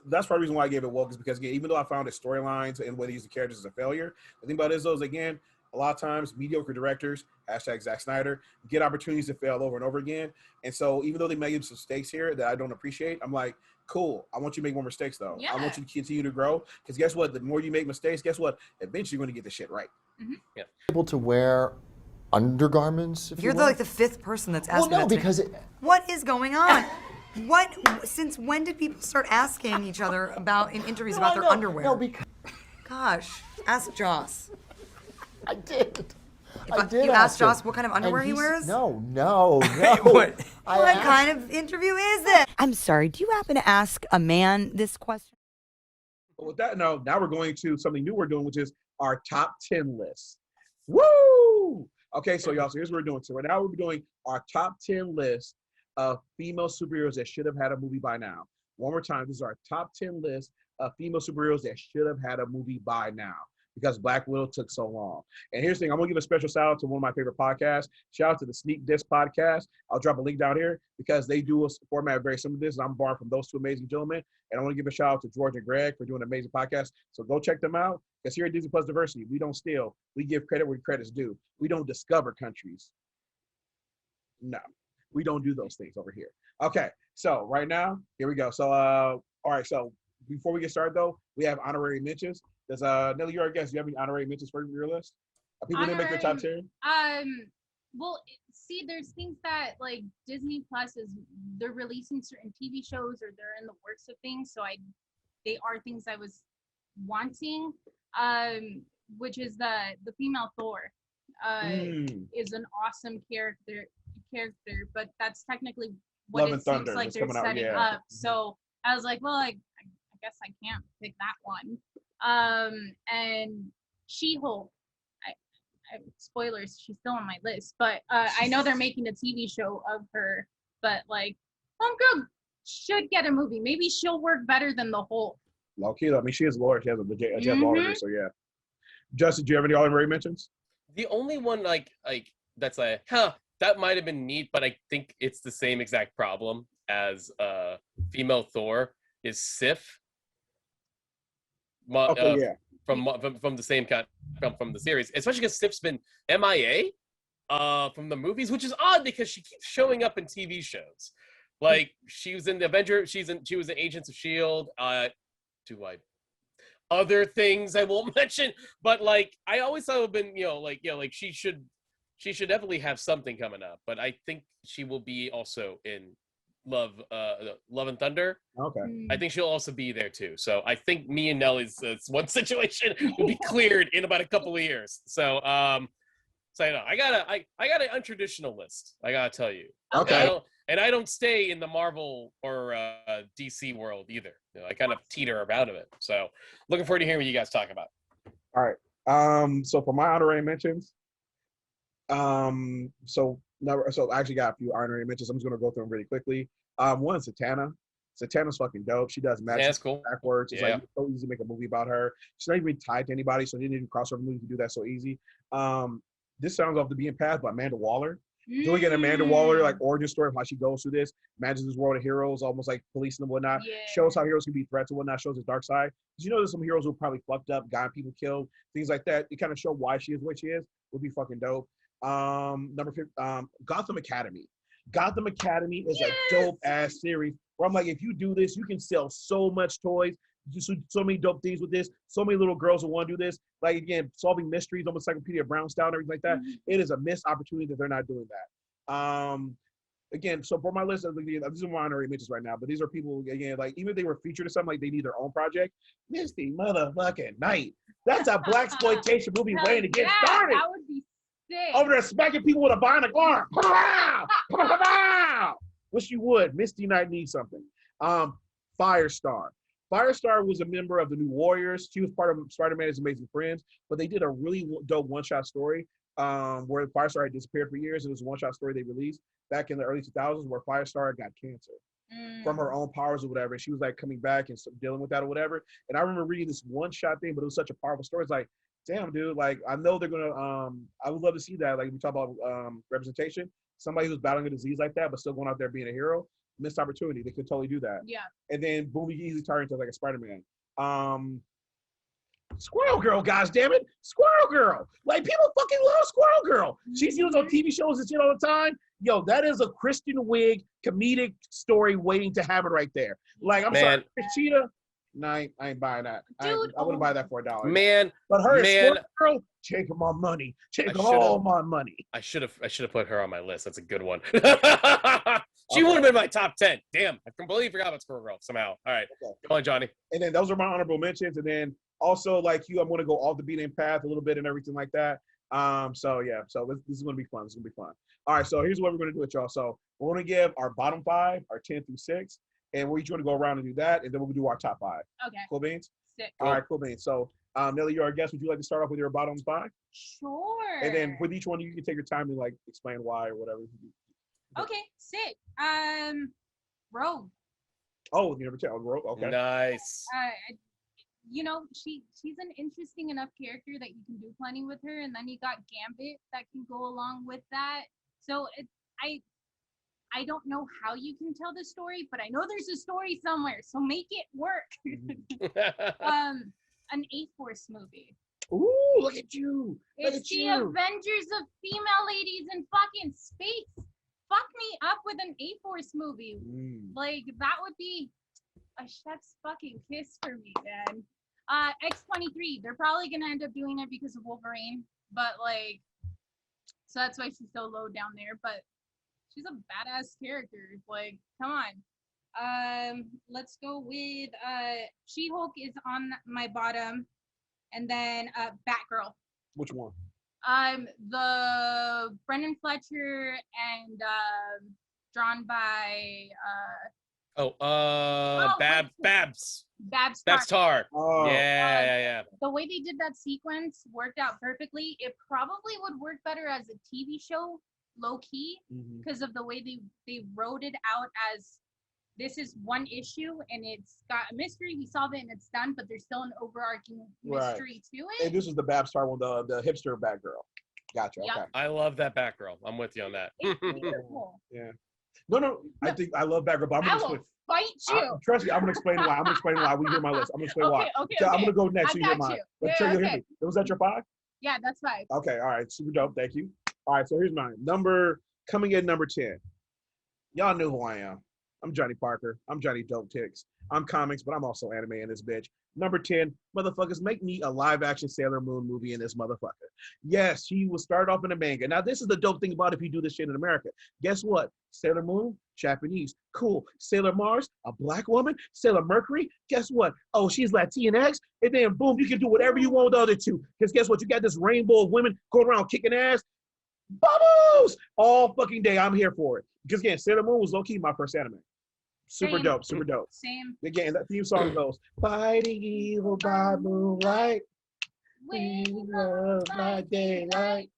Speaker 2: that's part of the reason why I gave it woke, is because again, even though I found the storylines and whether they use the characters as a failure, the thing about it is those, again, a lot of times mediocre directors, # Zack Snyder, get opportunities to fail over and over again. And so even though they made some mistakes here that I don't appreciate, I'm like, cool, I want you to make more mistakes though.
Speaker 4: Yeah.
Speaker 2: I want you to continue to grow, because guess what? The more you make mistakes, guess what? Eventually you're going to get the shit right.
Speaker 3: Yeah.
Speaker 13: Able to wear undergarments. If
Speaker 5: You're
Speaker 13: you will.
Speaker 5: like the fifth person that's asking
Speaker 13: Well, no,
Speaker 5: that to me.
Speaker 13: because
Speaker 5: What is going on? Since when did people start asking each other in interviews about their underwear?
Speaker 13: No, because
Speaker 5: Gosh, ask Joss.
Speaker 13: I did.
Speaker 5: You asked Joss what kind of underwear he wears?
Speaker 13: No.
Speaker 5: What kind of interview is this? I'm sorry, do you happen to ask a man this question?
Speaker 2: But with that, now we're going to something new we're doing, which is our top 10 list. Woo! Okay, so y'all, so here's what we're doing. So right now we're doing our top 10 list of female superheroes that should have had a movie by now. One more time, this is our top 10 list of female superheroes that should have had a movie by now because Black Widow took so long. And here's the thing, I'm gonna give a special shout out to one of my favorite podcasts. Shout out to the Sneak Disc podcast. I'll drop a link down here because they do a format very similar to this, and I'm borrowing from those two amazing gentlemen. And I want to give a shout out to George and Greg for doing an amazing podcast. So go check them out because here at Disney+Diversity, we don't steal. We give credit where credit's due. We don't discover countries. No, we don't do those things over here. Okay, so right now, here we go. So, all right, so before we get started, though, we have honorary mentions. Does Nellii, you're our guest. Do you have any honorary mentions for your list? People didn't make your top 10?
Speaker 4: Well, see, there's things that like Disney Plus they're releasing certain TV shows or they're in the works of things. So they are things I was wanting. Which is the female Thor. Is an awesome character, but that's technically what
Speaker 2: Love
Speaker 4: it
Speaker 2: and
Speaker 4: seems
Speaker 2: Thunder
Speaker 4: like
Speaker 2: is
Speaker 4: they're
Speaker 2: coming out,
Speaker 4: setting
Speaker 2: yeah.
Speaker 4: up. So I was like, well, I guess I can't pick that one. And She-Hulk. Spoilers, she's still on my list, but I know they're making a TV show of her, but like, Homegirl should get a movie. Maybe she'll work better than the Hulk.
Speaker 2: Low-key, I mean, she is Lord. She has all of her, so yeah. Justin, do you have any honorary mentions?
Speaker 3: The only one like that's like, that might have been neat, but I think it's the same exact problem as female Thor is Sif.
Speaker 2: Yeah.
Speaker 3: From the same kind from the series, especially because Sif's been MIA from the movies, which is odd because she keeps showing up in TV shows. Like she was in the Avenger, she was in Agents of S.H.I.E.L.D. Other things I won't mention, but like I always thought it would have been, like she should definitely have something coming up. But I think she will be also in Love and Thunder.
Speaker 2: Okay.
Speaker 3: I think she'll also be there too. So I think me and Nellie's one situation will be cleared in about a couple of years. So so I got an untraditional list. I gotta tell you.
Speaker 2: Okay.
Speaker 3: I don't stay in the Marvel or DC world either. I kind of teeter out of it. So looking forward to hearing what you guys talk about.
Speaker 2: All right. So for my honorary mentions, so I actually got a few honorary mentions. I'm just gonna go through them really quickly. One is Zatanna. Zatanna's fucking dope. She does magic
Speaker 3: cool.
Speaker 2: backwards. It's like it's so easy to make a movie about her. She's not even tied to anybody, so they didn't even cross over movies to do that so easy. This sounds off the being path by Amanda Waller. Doing an Amanda Waller like origin story of how she goes through this, imagines this world of heroes, almost like policing and whatnot. Yeah. Shows how heroes can be threats and whatnot. Shows the dark side. Because there's some heroes who are probably fucked up, gotten people killed, things like that. It kind of show why she is what she is. Would be fucking dope. Number 5, Gotham Academy. Gotham Academy is a dope ass series where I'm like, if you do this, you can sell so much toys. So many dope things with this. So many little girls who want to do this. Like, again, solving mysteries, almost Encyclopedia Brown style and everything like that. It is a missed opportunity that they're not doing that. Again, so for my list, these are my honorary mentions right now, but these are people, again, like, even if they were featured in something, like they need their own project. Misty motherfucking Knight. That's a blaxploitation movie waiting to get started.
Speaker 4: That would be sick.
Speaker 2: Over there smacking people with a bionic arm. Wish you would. Misty Knight needs something. Firestar. Firestar was a member of the New Warriors. She was part of Spider-Man's Amazing Friends, but they did a really dope one-shot story where Firestar had disappeared for years. It was a one-shot story they released back in the early 2000s where Firestar got cancer from her own powers or whatever. And she was like coming back and dealing with that or whatever. And I remember reading this one-shot thing, but it was such a powerful story. It's like, damn, dude, like, I know they're going to, I would love to see that. Like, we talk about representation, somebody who's battling a disease like that, but still going out there being a hero. Missed opportunity. They could totally do that. Yeah. And then boom, he easily turned into like a Spider-Man. Squirrel Girl, guys, damn it, Squirrel Girl. Like, people fucking love Squirrel Girl. She's used on TV shows and shit all the time. Yo, that is a Kristen Wiig comedic story waiting to happen right there. Like, I'm sorry, Chris Cheetah. No, I ain't buying that.
Speaker 4: Dude,
Speaker 2: I wouldn't buy that for $1.
Speaker 3: Man,
Speaker 2: but her
Speaker 3: man,
Speaker 2: girl, taking my money, taking all my money.
Speaker 3: I should have put her on my list. That's a good one. She would have been my top 10. Damn, I completely forgot about Squirrel Girl somehow. All right, Come on, Johnny.
Speaker 2: And then those are my honorable mentions. And then also like you, I'm going to go off the beaten path a little bit and everything like that. So yeah, so this is going to be fun. It's going to be fun. All right, so here's what we're going to do with y'all. So we're going to give our bottom 5, our 10 through 6, and we each want to go around and do that, and then we'll do our top 5.
Speaker 4: Okay.
Speaker 2: Cool beans?
Speaker 4: Sick.
Speaker 2: All right, cool beans. So Nellii, you're our guest. Would you like to start off with your bottom 5?
Speaker 4: Sure.
Speaker 2: And then with each one, you can take your time to like explain why or whatever.
Speaker 4: Okay, sick. Rogue.
Speaker 2: Oh, you never tell. Rogue. Okay.
Speaker 3: Nice.
Speaker 4: You know, she's an interesting enough character that you can do plenty with her, and then you got Gambit that can go along with that. So I don't know how you can tell the story, but I know there's a story somewhere, so make it work. An A-Force movie.
Speaker 2: Ooh, look at you.
Speaker 4: It's the Avengers of female ladies in fucking space. Fuck me up with an A-Force movie. Like, that would be a chef's fucking kiss for me, man. X-23, they're probably gonna end up doing it because of Wolverine, but like, so that's why she's so low down there, but she's a badass character. Like, come on. Let's go with She-Hulk is on my bottom, and then Batgirl.
Speaker 2: Which one?
Speaker 4: The Brendan Fletcher and drawn by
Speaker 3: Babs
Speaker 4: Babs
Speaker 3: Tar.
Speaker 2: Oh.
Speaker 3: Yeah.
Speaker 4: The way they did that sequence worked out perfectly. It probably would work better as a TV show, low key, because of the way they wrote it out as this is one issue and it's got a mystery. We solve it and it's done, but there's still an overarching mystery to it.
Speaker 2: And this is the Babs Tar one, the hipster Batgirl. Gotcha.
Speaker 4: Yep.
Speaker 2: Okay.
Speaker 3: I love that Batgirl. I'm with you on that.
Speaker 4: It's beautiful.
Speaker 2: Yeah. No. I think I love Batgirl, but I'm
Speaker 4: I
Speaker 2: gonna
Speaker 4: will fight you.
Speaker 2: trust me, I'm gonna explain why. I'm gonna explain why. We hear my list. I'm gonna explain why.
Speaker 4: Okay.
Speaker 2: So I'm gonna go next.
Speaker 4: I
Speaker 2: So you hear
Speaker 4: got
Speaker 2: mine.
Speaker 4: you.
Speaker 2: But
Speaker 4: Yeah,
Speaker 2: sure, you'll hear
Speaker 4: okay.
Speaker 2: me. Was that your 5?
Speaker 4: Yeah, that's fine.
Speaker 2: Okay. All right. Super dope. Thank you. All right. So here's mine. Coming in number 10. Y'all know who I am. I'm Johnny Parker. I'm Johnny Dope Ticks. I'm comics, but I'm also anime in this bitch. Number 10, motherfuckers, make me a live-action Sailor Moon movie in this motherfucker. Yes, she will start off in a manga. Now, this is the dope thing about if you do this shit in America. Guess what? Sailor Moon, Japanese. Cool. Sailor Mars, a black woman. Sailor Mercury, guess what? Oh, she's Latinx. And then, boom, you can do whatever you want with the other two. Because guess what? You got this rainbow of women going around kicking ass. Bubbles! All fucking day. I'm here for it. Because, again, Sailor Moon was low-key my first anime. Super dope.
Speaker 4: Same.
Speaker 2: Again, that theme song goes, fighting evil by moonlight. We love my daylight.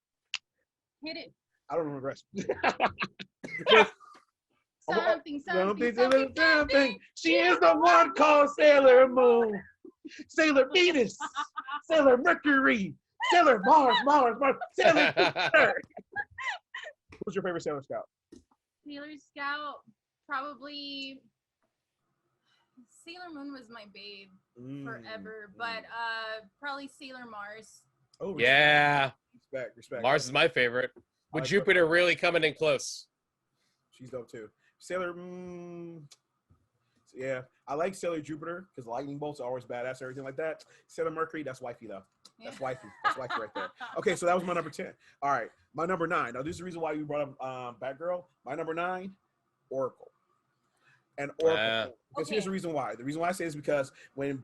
Speaker 4: Hit it.
Speaker 2: I don't remember the rest. Something. She is the one called Sailor Moon. Sailor Venus. Sailor Mercury. Sailor Mars. Sailor Jupiter. Who's your favorite Sailor Scout?
Speaker 4: Sailor Scout, probably Sailor Moon was my babe forever, but probably Sailor Mars.
Speaker 2: Oh
Speaker 3: yeah.
Speaker 2: Respect.
Speaker 3: Mars is my favorite. With Jupiter really coming in close.
Speaker 2: She's dope too. Sailor, yeah. I like Sailor Jupiter because lightning bolts are always badass, everything like that. Sailor Mercury, that's wifey though. That's wifey. That's wifey right there. Okay, so that was my number 10. All right, my number 9. Now, this is the reason why you brought up Batgirl. My number 9, Oracle. And Oracle. Because here's the reason why. The reason why I say is because when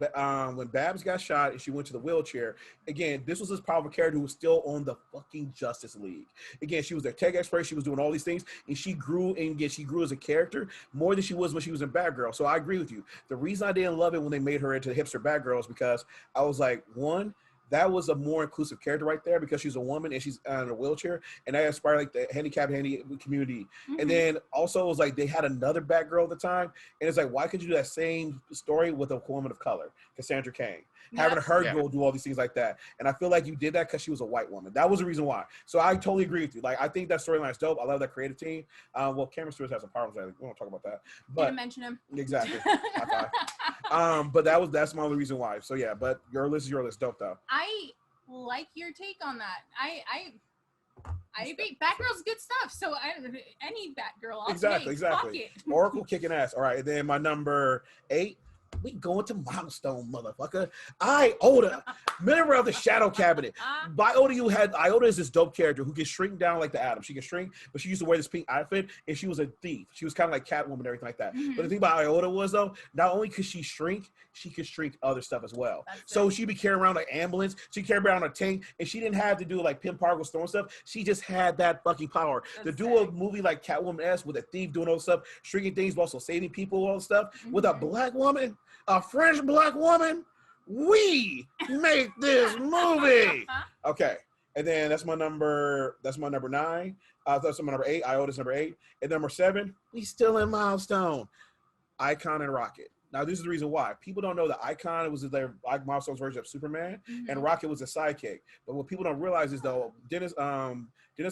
Speaker 2: Babs got shot and she went to the wheelchair, again, this was this powerful character who was still on the fucking Justice League. Again, she was their tech expert. She was doing all these things, and she grew. And again, she grew as a character more than she was when she was in Batgirl. So I agree with you. The reason I didn't love it when they made her into the hipster Batgirl is because I was like, one, that was a more inclusive character right there because she's a woman and she's in a wheelchair, and that inspired like the handicapped community. And then also it was like they had another Batgirl at the time, and it's like, why could you do that same story with a woman of color, Cassandra Cain, having her go do all these things like that? And I feel like you did that because she was a white woman. That was the reason why. So I totally agree with you. Like, I think that storyline is dope. I love that creative team. Well, Cameron Stewart has some problems. We won't talk about that. But
Speaker 4: Didn't mention him.
Speaker 2: Exactly. But that's my only reason why. So yeah, but your list is your list. Dope though.
Speaker 4: I like your take on that. I agree. Batgirl's good stuff. So any Batgirl, I'll take.
Speaker 2: Exactly.
Speaker 4: Fuck it.
Speaker 2: Oracle kicking ass. All right, and then my number 8, We going to Milestone, motherfucker. Iota, member of the Shadow Cabinet. By Iota is this dope character who can shrink down like the Atom. She can shrink, but she used to wear this pink outfit, and she was a thief. She was kind of like Catwoman and everything like that. But the thing about Iota was, though, not only could she shrink, she could shrink other stuff as well. So she'd be carrying around an ambulance, she'd carry around a tank, and she didn't have to do like Pim Pargo Storm stuff. She just had that fucking power. To do a movie like Catwoman-esque with a thief doing all this stuff, shrinking things, but also saving people, all this stuff, with a black woman, a French black woman, we make this movie. Okay, and then that's my number 9. That's my number 8. Iota's number 8, and number 7. We still in Milestone. Icon and Rocket. Now, this is the reason why. People don't know that Icon was their like Milestone's version of Superman, and Rocket was a sidekick. But what people don't realize is, though, Dennis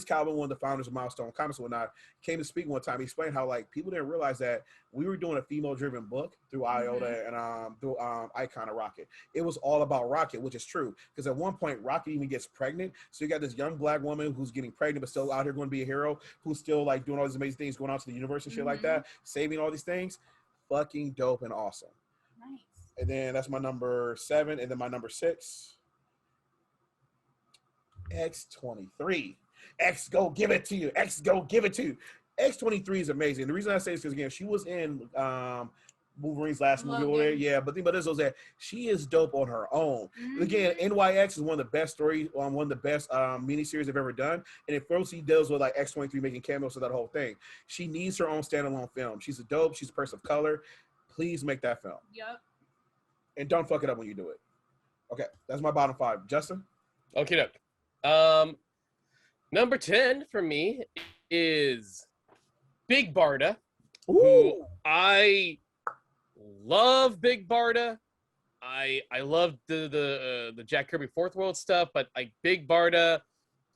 Speaker 2: Calvin, one of the founders of Milestone Comics and whatnot, came to speak one time. He explained how like people didn't realize that we were doing a female-driven book through Iota and through Icon and Rocket. It was all about Rocket, which is true. Because at one point, Rocket even gets pregnant. So you got this young black woman who's getting pregnant, but still out here going to be a hero, who's still like doing all these amazing things, going out to the universe and shit like that, saving all these things. Fucking dope and awesome.
Speaker 4: Nice.
Speaker 2: And then that's my number 7, and then my number 6. X-23. X go give it to you. X go give it to you. X-23 is amazing. The reason I say this is because again, she was in Wolverine's last movie over there. Yeah, but the thing about this is that she is dope on her own. Again, NYX is one of the best stories, one of the best miniseries I've ever done. And it firstly deals with like X-23 making cameos to that whole thing. She needs her own standalone film. She's a dope. She's a person of color. Please make that film.
Speaker 4: Yep.
Speaker 2: And don't fuck it up when you do it. Okay, that's my bottom 5. Justin?
Speaker 3: Okay, doke. Number 10 for me is Big Barda. Who I love Big Barda. I love the Jack Kirby Fourth World stuff, but like Big Barda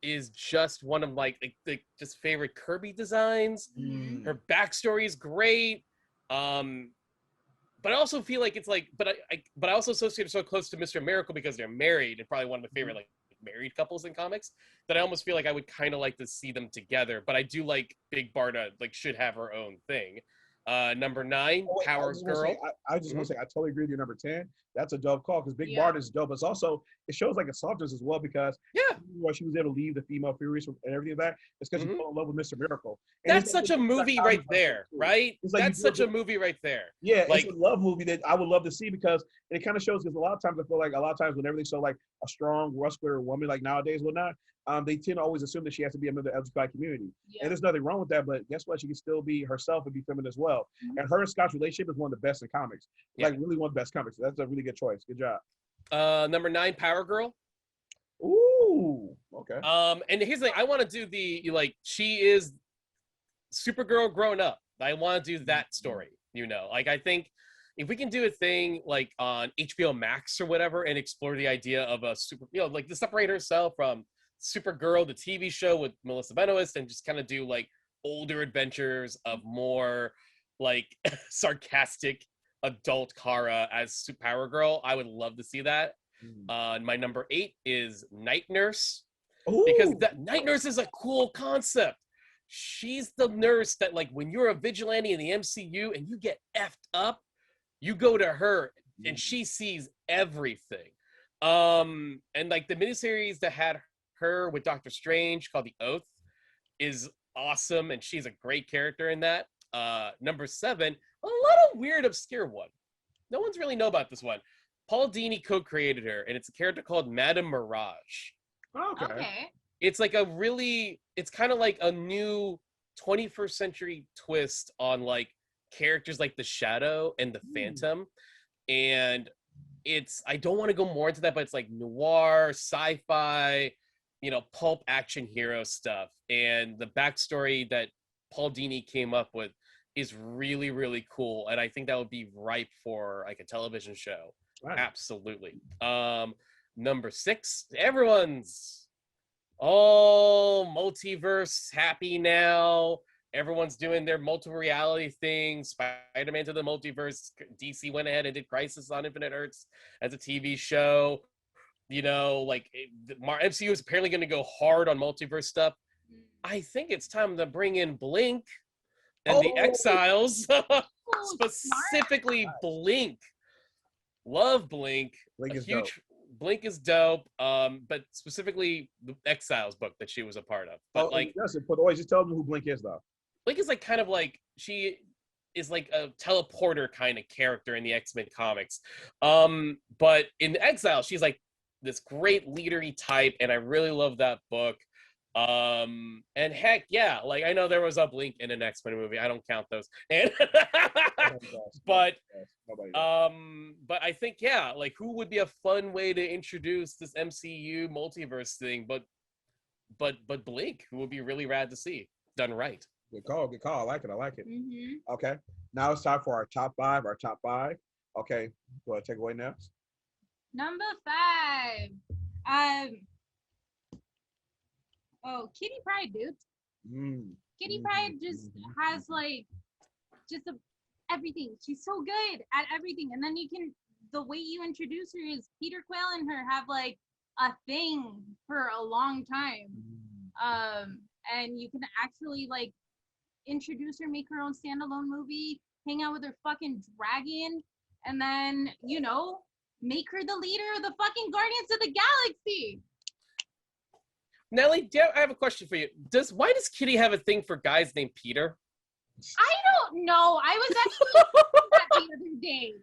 Speaker 3: is just one of like just favorite Kirby designs. Her backstory is great. But I also feel like it's like, but I also associate her so close to Mr. Miracle because they're married and probably one of my favorite like married couples in comics that I almost feel like I would kind of like to see them together. But I do like Big Barda like should have her own thing. Number 9, Power Girl.
Speaker 2: I just want to say I totally agree with you. Number 10, that's a dope call because Big Barda is dope. It's also it shows like a softness as well because why she was able to leave the female Furies and everything like that. It's because she fell in love with Mr. Miracle. And
Speaker 3: that's such a movie right there, right? Like that's such a movie right there.
Speaker 2: Yeah,
Speaker 3: like
Speaker 2: it's a love movie that I would love to see because it kind of shows because a lot of times I feel like a lot of times when everything's so like a strong, muscular woman like nowadays whatnot, they tend to always assume that she has to be a member of the LGBT community. And there's nothing wrong with that, but guess what? She can still be herself and be feminine as well. And her and Scott's relationship is one of the best in comics. Like really one of the best comics. That's a really good choice. Good job.
Speaker 3: Number 9, Power Girl.
Speaker 2: Ooh, okay.
Speaker 3: And here's the thing, I want to do the like she is Supergirl grown up. I want to do that story, you know. Like I think if we can do a thing like on HBO Max or whatever and explore the idea of a super, you know, like to separate herself from Supergirl, the TV show with Melissa Benoist, and just kind of do like older adventures of more like sarcastic adult Kara as Power Girl. I would love to see that. My number 8 is Night Nurse. Because that Night Nurse is a cool concept. She's the nurse that like when you're a vigilante in the MCU and you get effed up, you go to her and she sees everything. And like the miniseries that had her with Doctor Strange called The Oath is awesome, and she's a great character in that. Number 7, a lot of weird obscure one. No one's really know about this one. Paul Dini co-created her, and it's a character called Madame Mirage.
Speaker 4: Okay.
Speaker 3: It's like a really, it's kind of like a new 21st century twist on like characters like the Shadow and the Phantom. And it's, I don't want to go more into that, but it's like noir, sci-fi, you know, pulp action hero stuff. And the backstory that Paul Dini came up with is really, really cool. And I think that would be ripe for like a television show. Right. Absolutely. Number 6, everyone's all multiverse happy now. Everyone's doing their multiple reality things. Spider-Man to the multiverse. DC went ahead and did Crisis on Infinite Earths as a TV show. You know, like MCU is apparently going to go hard on multiverse stuff. I think it's time to bring in Blink and the Exiles. Specifically Blink. Love Blink.
Speaker 2: Blink is
Speaker 3: Blink is dope. But specifically the Exiles book that she was a part of. But
Speaker 2: just tell them who Blink is though.
Speaker 3: Blink is like kind of like she is like a teleporter kind of character in the X-Men comics. But in Exile, she's like this great leadery type, and I really love that book. And heck yeah, like I know there was a Blink in an X-Men movie. I don't count those. And but I think yeah, like who would be a fun way to introduce this MCU multiverse thing, but Blink, who would be really rad to see done right.
Speaker 2: Good call. I like it.
Speaker 4: Mm-hmm.
Speaker 2: Okay. Now it's time for our top five. Okay. Go ahead, take away next.
Speaker 4: Number 5. Kitty Pryde, dude. Kitty Pryde just has like everything. She's so good at everything. And then the way you introduce her is Peter Quill and her have like a thing for a long time. And you can actually like introduce her, make her own standalone movie, hang out with her fucking dragon, and then, make her the leader of the fucking Guardians of the Galaxy.
Speaker 3: Nelly, I have a question for you. Why does Kitty have a thing for guys named Peter?
Speaker 4: I don't know. I was actually that the other day.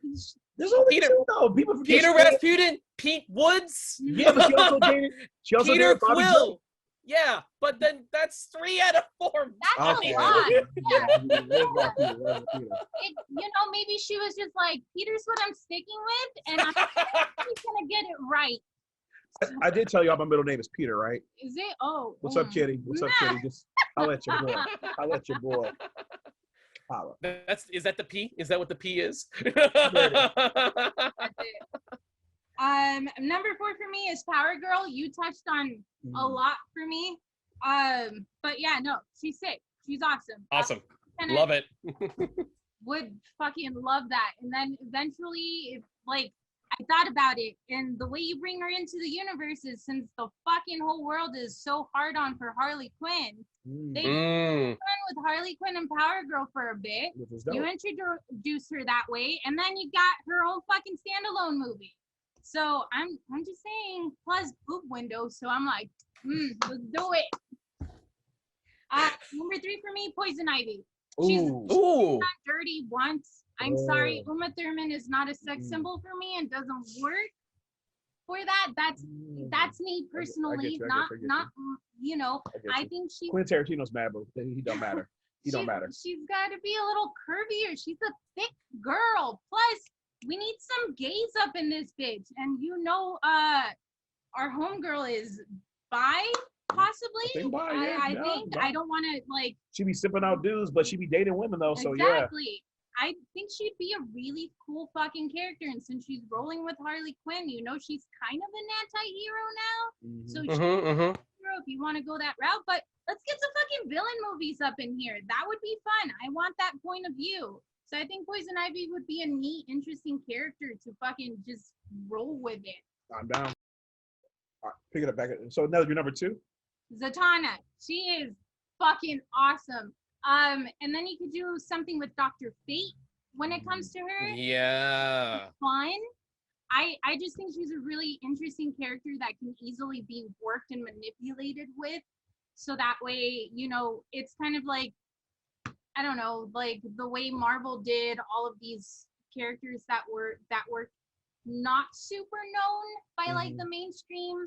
Speaker 2: There's only
Speaker 3: Peter,
Speaker 2: two though. People forget
Speaker 3: Peter Rasputin, Pete Woods.
Speaker 2: Yeah, but she also
Speaker 3: Peter
Speaker 2: dated Bobby
Speaker 3: Quill.
Speaker 2: Jones.
Speaker 3: Yeah, but then that's 3 out of 4.
Speaker 4: That's
Speaker 2: Okay.
Speaker 4: a lot.
Speaker 2: Yeah.
Speaker 4: Maybe she was just like, Peter's what I'm sticking with, and I'm gonna get it right.
Speaker 2: I did tell y'all my middle name is Peter, right?
Speaker 4: Is it? Oh.
Speaker 2: What's up, Kitty? What's up, Kitty? Just I'll let your boy. Holla.
Speaker 3: Is that the P? Is that what the P is?
Speaker 4: That's it. Number 4 for me is Power Girl. You touched on a lot for me. But yeah, no, she's sick. She's awesome.
Speaker 3: Awesome. Love it.
Speaker 4: Would fucking love that. And then eventually, I thought about it, and the way you bring her into the universe is, since the fucking whole world is so hard on for Harley Quinn, they run with Harley Quinn and Power Girl for a bit. You introduce her that way, and then you got her own fucking standalone movie. So I'm just saying, plus boob window. So I'm like, let's do it. Number 3 for me, Poison Ivy. She's not dirty once. I'm sorry, Uma Thurman is not a sex symbol for me and doesn't work for that. That's me personally. I think she.
Speaker 2: Quentin Tarantino's mad, but he don't matter. He don't matter.
Speaker 4: She's got to be a little curvier. She's a thick girl. Plus, we need some gays up in this bitch, and our homegirl is bi. Possibly. I think. I don't want to
Speaker 2: She be sipping out dudes, but she be dating women though. So
Speaker 4: exactly. I think she'd be a really cool fucking character, and since she's rolling with Harley Quinn, she's kind of an anti-hero now. So she's a hero if you want to go that route. But let's get some fucking villain movies up in here. That would be fun. I want that point of view. So I think Poison Ivy would be a neat, interesting character to fucking just roll with it.
Speaker 2: I'm down. All right, pick it up back. So now you're number 2.
Speaker 4: Zatanna, she is fucking awesome. And then you could do something with Dr. Fate when it comes to her.
Speaker 3: Yeah.
Speaker 4: It's fun. I just think she's a really interesting character that can easily be worked and manipulated with. So that way, it's kind of like, I don't know, like the way Marvel did all of these characters that were not super known by like the mainstream.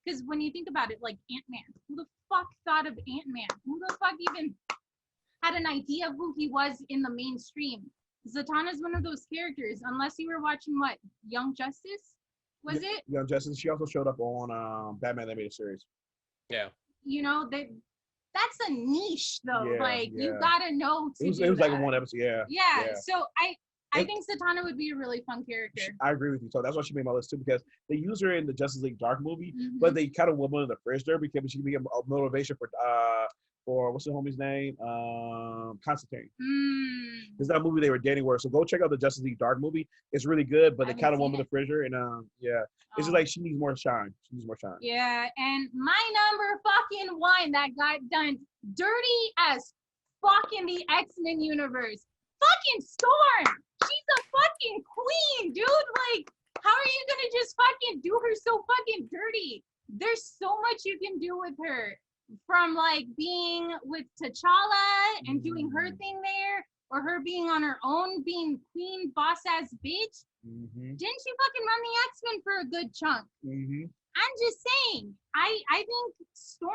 Speaker 4: Because when you think about it, like Ant-Man, who the fuck thought of Ant-Man? Who the fuck even had an idea of who he was in the mainstream? Zatanna's one of those characters, unless you were watching what, Young Justice? Was it?
Speaker 2: Young Justice. She also showed up on Batman Animated Series.
Speaker 3: Yeah.
Speaker 4: That's a niche though. You gotta know to
Speaker 2: it was like a one episode.
Speaker 4: Yeah. So I think Zatanna would be a really fun character.
Speaker 2: I agree with you. So that's why she made my list too, because they use her in the Justice League Dark movie, but they kind of went in the fridge there because she could be a motivation for what's the homie's name? Constantine. Because that movie they were dating were. So go check out the Justice League Dark movie. It's really good, but they kind of went in the fridge and it's just like she needs more shine.
Speaker 4: Yeah, and my number fucking 1 that got done dirty as fuck in the X-Men universe. fucking Storm. She's a fucking queen, dude. Like, how are you gonna just fucking do her so fucking dirty? There's so much you can do with her. From like being with T'Challa and doing her thing there, or her being on her own, being queen boss ass bitch. Didn't she fucking run the X-Men for a good chunk? I'm just saying, I think Storm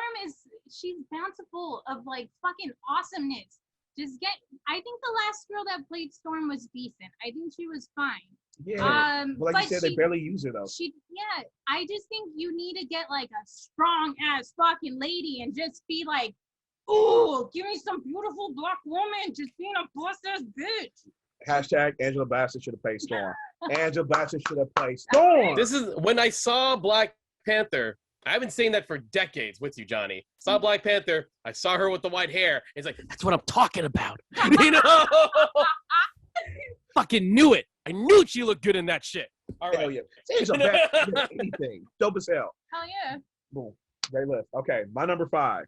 Speaker 4: she's bountiful of like fucking awesomeness. I think the last girl that played Storm was decent. I think she was fine.
Speaker 2: Yeah. But like you said, they barely use her though.
Speaker 4: I just think you need to get like a strong ass fucking lady and just be like, ooh, give me some beautiful black woman just being a boss ass bitch.
Speaker 2: Hashtag Angela Bassett should have played Storm. Angela Bassett should have played Storm.
Speaker 3: This is when I saw Black Panther. I haven't seen that for decades with you, Johnny. Saw Black Panther. I saw her with the white hair. It's like, that's what I'm talking about. You know? Fucking knew it. I knew she looked good in that shit. All right.
Speaker 2: Hell yeah. She's a bad anything. Dope as hell.
Speaker 4: Hell yeah.
Speaker 2: Boom. Great list. Okay, my number 5.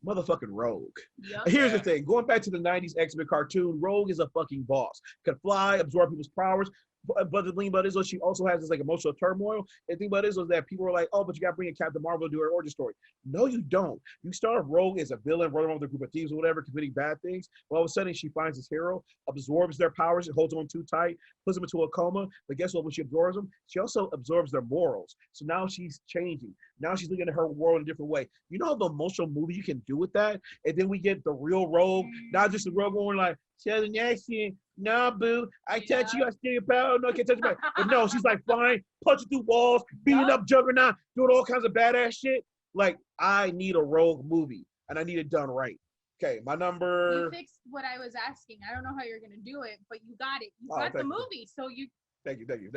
Speaker 2: Motherfucking Rogue.
Speaker 4: Yep.
Speaker 2: Here's the thing. Going back to the 90s X-Men cartoon, Rogue is a fucking boss. Can fly, absorb people's powers. But the thing about it is, she also has this like emotional turmoil. And the thing about it is that people are like, oh, but you got to bring in Captain Marvel to do her origin story. No, you don't. You start Rogue as a villain, running around with a group of thieves or whatever, committing bad things. Well, all of a sudden, she finds this hero, absorbs their powers, and holds them too tight, puts them into a coma. But guess what? When she absorbs them, she also absorbs their morals. So now she's changing. Now she's looking at her world in a different way. You know the emotional movie you can do with that? And then we get the real Rogue, not just the Rogue going like, tell the action. Nah, boo. I touch you. I steal your power. No, I can't touch you. But no, she's like, fine, punching through walls, beating up Juggernaut, doing all kinds of badass shit. Like, I need a Rogue movie, and I need it done right. Okay, my number.
Speaker 4: You fixed what I was asking. I don't know how you're gonna do it, but you got it. You got the movie, so you.
Speaker 2: Thank you.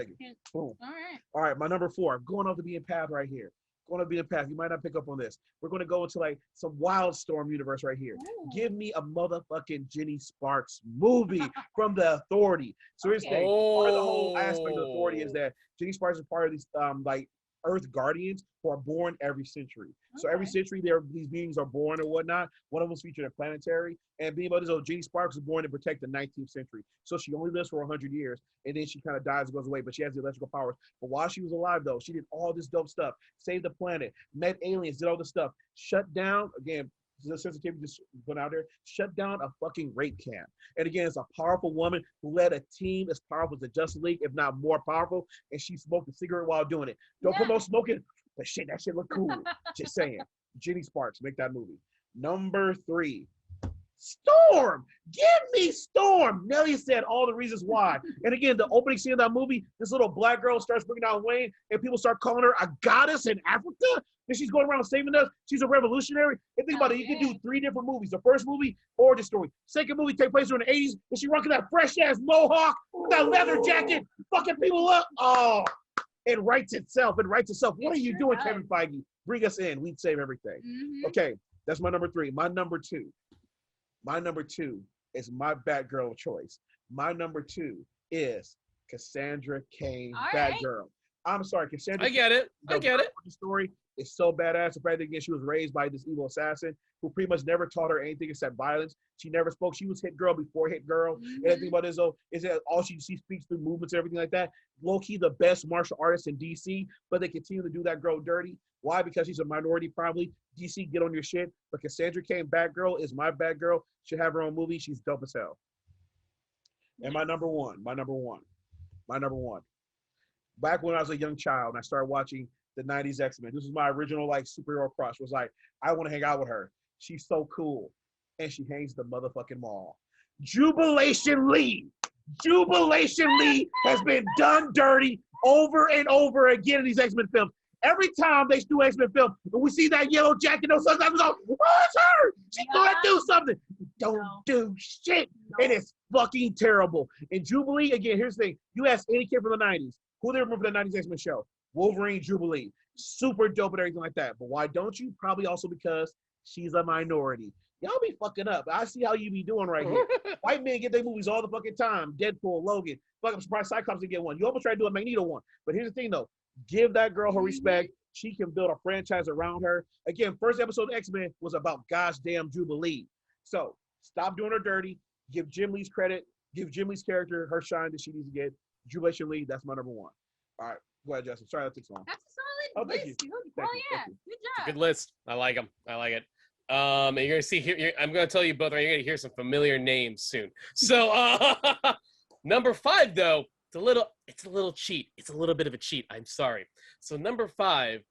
Speaker 2: Boom.
Speaker 4: All
Speaker 2: right, my number 4. I'm going off the beaten path right here. Going to be a path. You might not pick up on this. We're going to go into like some Wildstorm universe right here.
Speaker 4: Ooh.
Speaker 2: Give me a motherfucking Jenny Sparks movie from the Authority. So here's the thing. Part of the whole aspect of the Authority is that Jenny Sparks is part of these like Earth Guardians who are born every century. So every century these beings are born or whatnot. One of them's featured in Planetary. And being about this, Jenny Sparks was born to protect the 19th century. So she only lives for 100 years. And then she kind of dies and goes away. But she has the electrical powers. But while she was alive, though, she did all this dope stuff. Saved the planet. Met aliens. Did all this stuff. Shut down, again, the sensitivity just went out there, shut down a fucking rape camp. And again, it's a powerful woman who led a team as powerful as the Justice League, if not more powerful. And she smoked a cigarette while doing it. Don't promote smoking, but shit, that shit look cool. Just saying. Jenny Sparks, make that movie. Number 3. Storm! Give me Storm! Nellii said all the reasons why. And again, the opening scene of that movie, this little black girl starts bringing out Wayne, and people start calling her a goddess in Africa. And she's going around saving us. She's a revolutionary. And think about it, you can do 3 different movies. The first movie, origin story. Second movie, take place during the 80s, and she rocking that fresh-ass mohawk with that leather jacket, fucking people up. Oh, it writes itself. What are you doing, Kevin Feige? Bring us in. We'd save everything. Okay, that's my number 3. My number 2. My number 2 is my Batgirl of choice. My number 2 is Cassandra Cain, Batgirl. I'm sorry, Cassandra.
Speaker 3: I get it.
Speaker 2: The story is so badass. The fact that again, she was raised by this evil assassin who pretty much never taught her anything except violence. She never spoke. She was hit girl before hit girl. And the thing about it is that all she speaks through movements and everything like that. Low key, the best martial artist in DC, but they continue to do that girl dirty. Why? Because she's a minority, probably. DC, get on your shit. But Cassandra Cain, Batgirl, is my Batgirl. Should have her own movie. She's dope as hell. And my number one. Back when I was a young child and I started watching the 90s X-Men, this was my original like superhero crush. Was like, I want to hang out with her. She's so cool. And she hangs the motherfucking mall. Jubilation Lee. Jubilation Lee has been done dirty over and over again in these X-Men films. Every time they do X-Men film, and we see that yellow jacket, those sometimes we go, oh, it's her! She's gonna do something. Don't do shit. And it's fucking terrible. And Jubilee, again, here's the thing. You ask any kid from the 90s, who they remember the 90s X-Men show? Wolverine, Jubilee. Super dope and everything like that. But why don't you? Probably also because she's a minority. Y'all be fucking up. I see how you be doing right here. White men get their movies all the fucking time. Deadpool, Logan. Fuck, I'm surprised Cyclops didn't get one. You almost tried to do a Magneto one. But here's the thing, though. Give that girl her respect. She can build a franchise around her. Again, first episode of X-Men was about gosh damn Jubilee. So stop doing her dirty. give Jim Lee's credit, give Jim Lee's character her shine that she needs to get. Jubilation Lee, that's my number one. All right, go ahead, Justin. Sorry, that took so long.
Speaker 4: That's a solid list.
Speaker 2: Thank you.
Speaker 4: Hell
Speaker 2: Thank
Speaker 4: yeah.
Speaker 2: you.
Speaker 4: Good job.
Speaker 3: Good list. I like them. I like it. And you're gonna see here. I'm gonna tell you both. You're gonna hear some familiar names soon. So number 5, though, it's a little cheat. It's a little bit of a cheat. I'm sorry. So number 5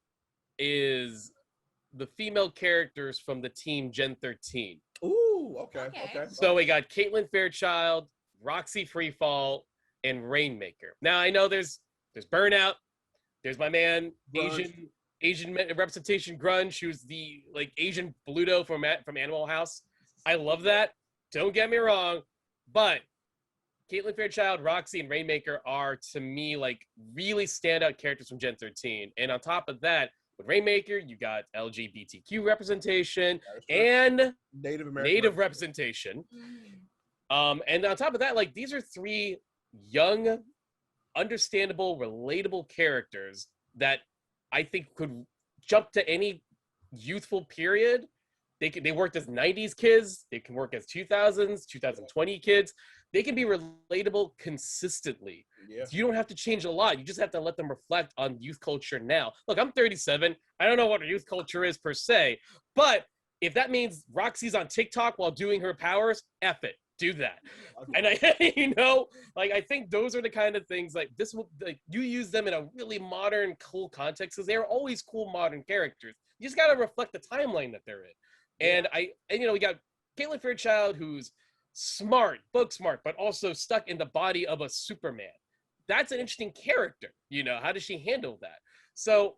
Speaker 3: is the female characters from the team Gen 13.
Speaker 2: Ooh, okay.
Speaker 3: So we got Caitlin Fairchild, Roxy Freefall, and Rainmaker. Now I know there's Burnout. There's my man Asian representation Grunge, who's the like Asian Bluto from Animal House. I love that. Don't get me wrong, but Caitlin Fairchild, Roxy, and Rainmaker are to me like really standout characters from Gen 13. And on top of that, with Rainmaker, you got LGBTQ representation and
Speaker 2: Native American
Speaker 3: representation. And on top of that, like these are 3 young, understandable, relatable characters that I think could jump to any youthful period. They worked as 90s kids. They can work as 2000s, 2020 kids. They can be relatable consistently.
Speaker 2: Yeah.
Speaker 3: You don't have to change a lot. You just have to let them reflect on youth culture now. Look, I'm 37. I don't know what youth culture is per se, but if that means Roxy's on TikTok while doing her powers, F it. Do that. And I I think those are the kind of things like this will you use them in a really modern, cool context because they're always cool modern characters. You just got to reflect the timeline that they're in. And we got Caitlin Fairchild, who's smart, book smart, but also stuck in the body of a Superman. That's an interesting character. How does she handle that? So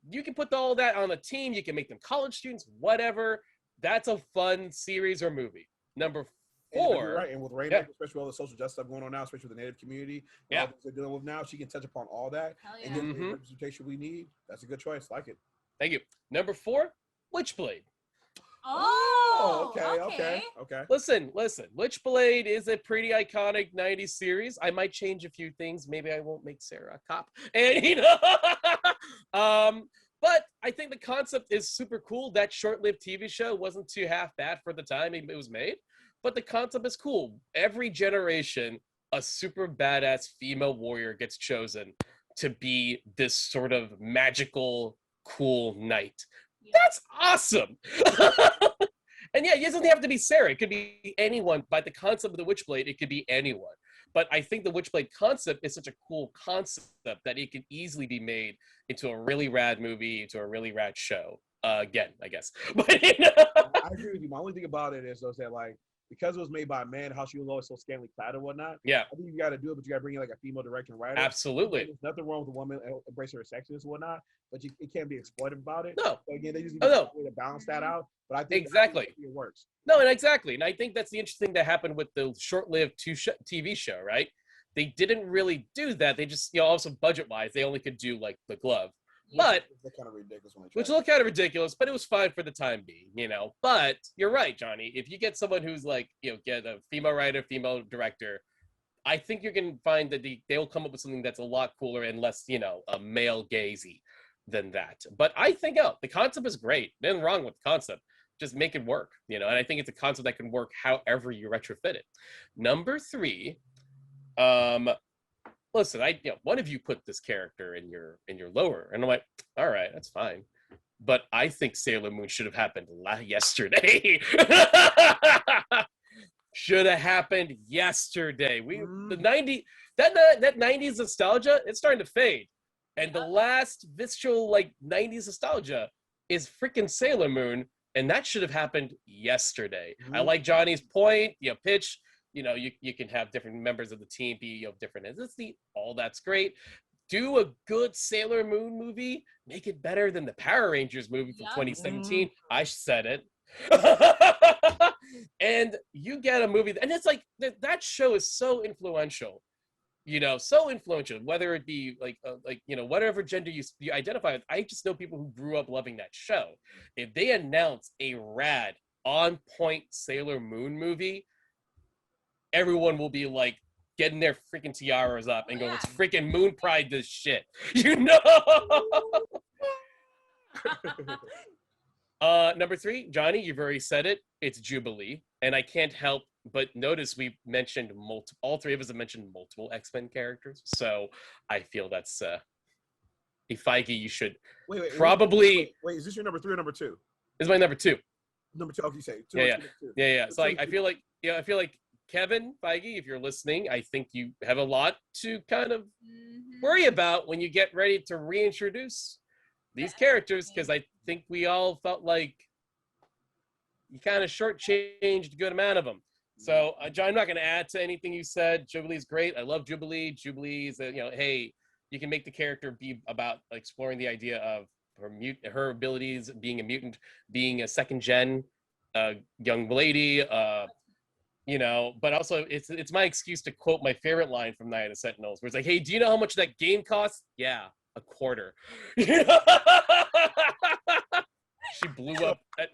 Speaker 3: you can put all that on a team. You can make them college students, whatever. That's a fun series or movie. Number 4.
Speaker 2: Right, and with Rainmaker, especially all the social justice stuff going on now, especially with the Native community, all things they're dealing with now, she can touch upon all that and get the representation we need. That's a good choice. Like it.
Speaker 3: Thank you. Number 4, Witchblade.
Speaker 4: Oh,
Speaker 2: okay.
Speaker 3: Listen. Witchblade is a pretty iconic 90s series. I might change a few things. Maybe I won't make Sarah a cop. And but I think the concept is super cool. That short-lived TV show wasn't too half bad for the time it was made. But the concept is cool. Every generation, a super badass female warrior gets chosen to be this sort of magical, cool knight. That's awesome. And yeah, it doesn't have to be Sarah. It could be anyone. By the concept of the Witchblade, it could be anyone. But I think the Witchblade concept is such a cool concept that it can easily be made into a really rad movie, into a really rad show. Again, I guess. But
Speaker 2: I agree with you. My only thing about it is that like, because it was made by a man, how she was always so scantily clad and whatnot.
Speaker 3: Yeah.
Speaker 2: I think you got to do it, but you got to bring in like a female director and writer.
Speaker 3: Absolutely.
Speaker 2: There's nothing wrong with a woman embracing her sexiness and whatnot, but it can't be exploitive about it.
Speaker 3: No.
Speaker 2: So again, they just need a way to balance that out. But I think
Speaker 3: exactly
Speaker 2: it works.
Speaker 3: No, and exactly. And I think that's the interesting thing that happened with the short-lived TV show, right? They didn't really do that. They just, also budget-wise, they only could do like the glove. But
Speaker 2: kind of ridiculous when
Speaker 3: which looked kind of ridiculous, but it was fine for the time being, But you're right, Johnny. If you get someone who's like, get a female writer, female director, I think you can find that they will come up with something that's a lot cooler and less, a male gazy than that. But I think the concept is great. Nothing wrong with the concept. Just make it work, And I think it's a concept that can work however you retrofit it. Number 3, listen, one of you put this character in your lower, and I'm like, all right, that's fine. But I think Sailor Moon should have happened yesterday. Should have happened yesterday. That 90s nostalgia, it's starting to fade. And the last visceral 90s nostalgia is freaking Sailor Moon, and that should have happened yesterday. I like Johnny's point, pitch. You can have different members of the team be of different ethnicity. All that's great. Do a good Sailor Moon movie. Make it better than the Power Rangers movie from 2017. I said it. And you get a movie, and it's like that show is so influential. So influential. Whether it be whatever gender you identify with. I just know people who grew up loving that show. If they announce a rad, on point Sailor Moon movie, everyone will be like getting their freaking tiaras up and go, let's freaking Moon Pride this shit. Number 3, Johnny, you've already said it. It's Jubilee. And I can't help but notice we mentioned all three of us have mentioned multiple X-Men characters. So I feel that's a Feige you should probably.
Speaker 2: Wait, is this your number 3 or number 2?
Speaker 3: This is my number 2.
Speaker 2: Number 2. Okay, you say 2.
Speaker 3: Yeah. So I feel like Kevin Feige, if you're listening, I think you have a lot to kind of worry about when you get ready to reintroduce these characters, because I think we all felt like you kind of shortchanged a good amount of them. So, John, I'm not going to add to anything you said. Jubilee's great. I love Jubilee. Jubilee's, hey, you can make the character be about exploring the idea of her abilities, being a mutant, being a second-gen young lady, but also it's my excuse to quote my favorite line from Night of the Sentinels, where it's like, hey, do you know how much that game costs? Yeah, $0.25. She blew up. I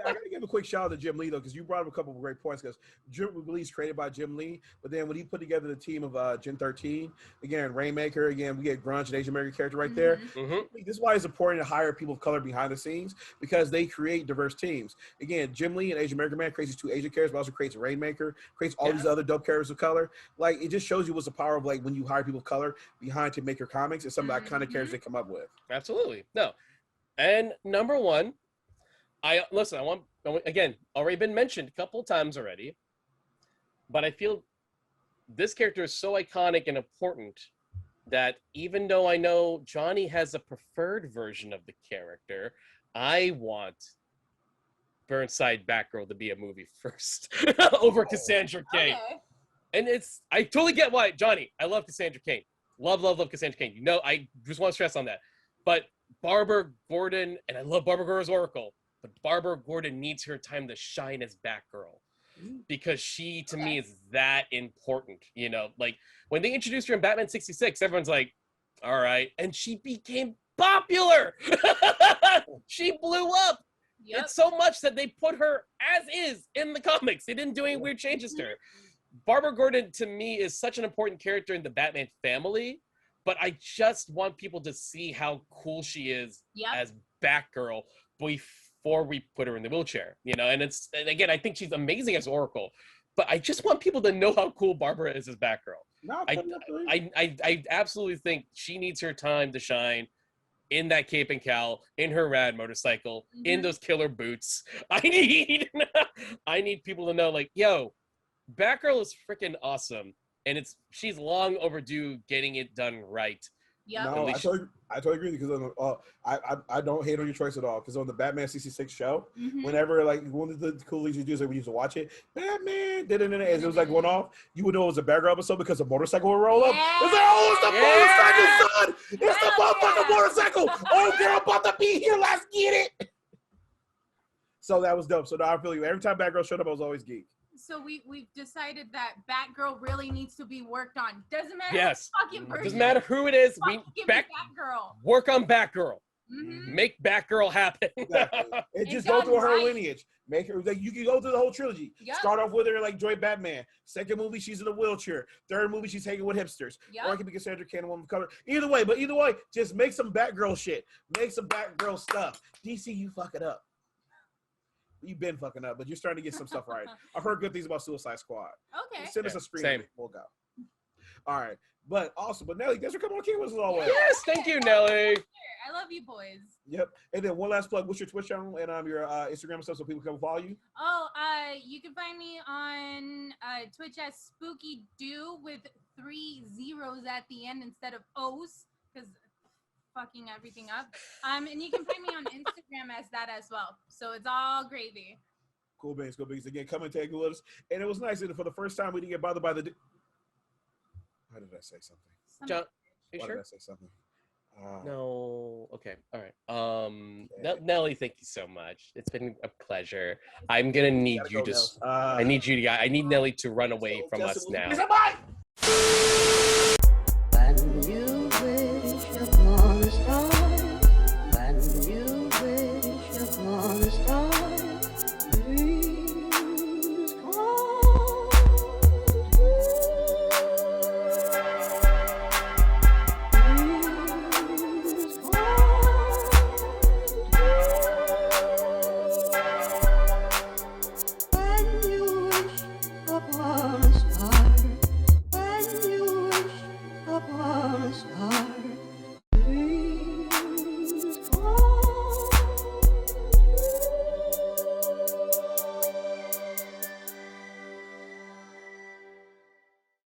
Speaker 2: gotta give a quick shout out to Jim Lee though, because you brought up a couple of great points. Because Jubilee's created by Jim Lee, but then when he put together the team of Gen 13, again Rainmaker, again we get Grunge, an Asian American character right there. This is why it's important to hire people of color behind the scenes, because they create diverse teams. Again, Jim Lee, an Asian American man, creates these 2 Asian characters, but also creates Rainmaker, creates all these other dope characters of color. Like, it just shows you what's the power of when you hire people of color behind to make your comics, and some of that kind of characters they come up with.
Speaker 3: Absolutely. No. And number 1, I want, again, already been mentioned a couple of times already, but I feel this character is so iconic and important that even though I know Johnny has a preferred version of the character, I want Burnside Batgirl to be a movie first over Cassandra Cain. Okay. And I totally get why, Johnny, I love Cassandra Cain. Love Cassandra Cain. I just want to stress on that. But Barbara Gordon, and I love Barbara Gordon's Oracle, but Barbara Gordon needs her time to shine as Batgirl, because she, to me, is that important. When they introduced her in Batman 66, everyone's like, all right. And she became popular. She blew up. Yep. It's so much that they put her as is in the comics. They didn't do any weird changes to her. Barbara Gordon, to me, is such an important character in the Batman family. But I just want people to see how cool she is as Batgirl before we put her in the wheelchair, And again, I think she's amazing as Oracle, but I just want people to know how cool Barbara is as Batgirl. I absolutely think she needs her time to shine in that cape and cowl, in her rad motorcycle, in those killer boots. I need people to know, yo, Batgirl is freaking awesome. And she's long overdue getting it done right. Yeah,
Speaker 2: no, I totally agree, because I don't hate on your choice at all. Because on the Batman 66 show, whenever one of the cool things you do is we used to watch it, Batman, as it was going off, you would know it was a Batgirl episode because the motorcycle would roll up. It's it's the motorcycle, son! It's the motherfucking motorcycle! Oh, girl, about to be here, let's get it! So that was dope. So now I feel you. Every time Batgirl showed up, I was always geeked.
Speaker 4: So we've decided that Batgirl really needs to be worked on. Doesn't matter.
Speaker 3: Yes.
Speaker 4: Fucking person.
Speaker 3: Doesn't matter who it is.
Speaker 4: Batgirl.
Speaker 3: Work on Batgirl. Make Batgirl happen.
Speaker 2: Exactly. And just go through her lineage. Make her you can go through the whole trilogy. Yep. Start off with her Joy Batman. Second movie, she's in a wheelchair. Third movie, she's hanging with hipsters. Yep. Or it can be Cassandra Cain, a woman of color. Either way, just make some Batgirl shit. Make some Batgirl stuff. DC, you fuck it up. You've been fucking up, but you're starting to get some stuff right. I've heard good things about Suicide Squad.
Speaker 4: Okay.
Speaker 2: Send us a screen. We'll go. All right. But Nelly, thanks for coming on Keywords as always.
Speaker 3: Yes, thank you, Nelly.
Speaker 4: I love you boys.
Speaker 2: Yep. And then one last plug. What's your Twitch channel and your Instagram and stuff so people can follow you?
Speaker 4: Oh, you can find me on Twitch as Spooky Do with 3 zeros at the end instead of O's, because fucking everything up. And you can find me on Instagram as that as well. So it's all gravy.
Speaker 2: Cool beans. Again, come and take a look. And it was nice. And for the first time, we didn't get bothered by the... How did I say something?
Speaker 3: John,
Speaker 2: Why did I say something?
Speaker 3: No. Okay. All right. Nelly, thank you so much. It's been a pleasure. I'm gonna need you to. I need Nelly to run away from us now.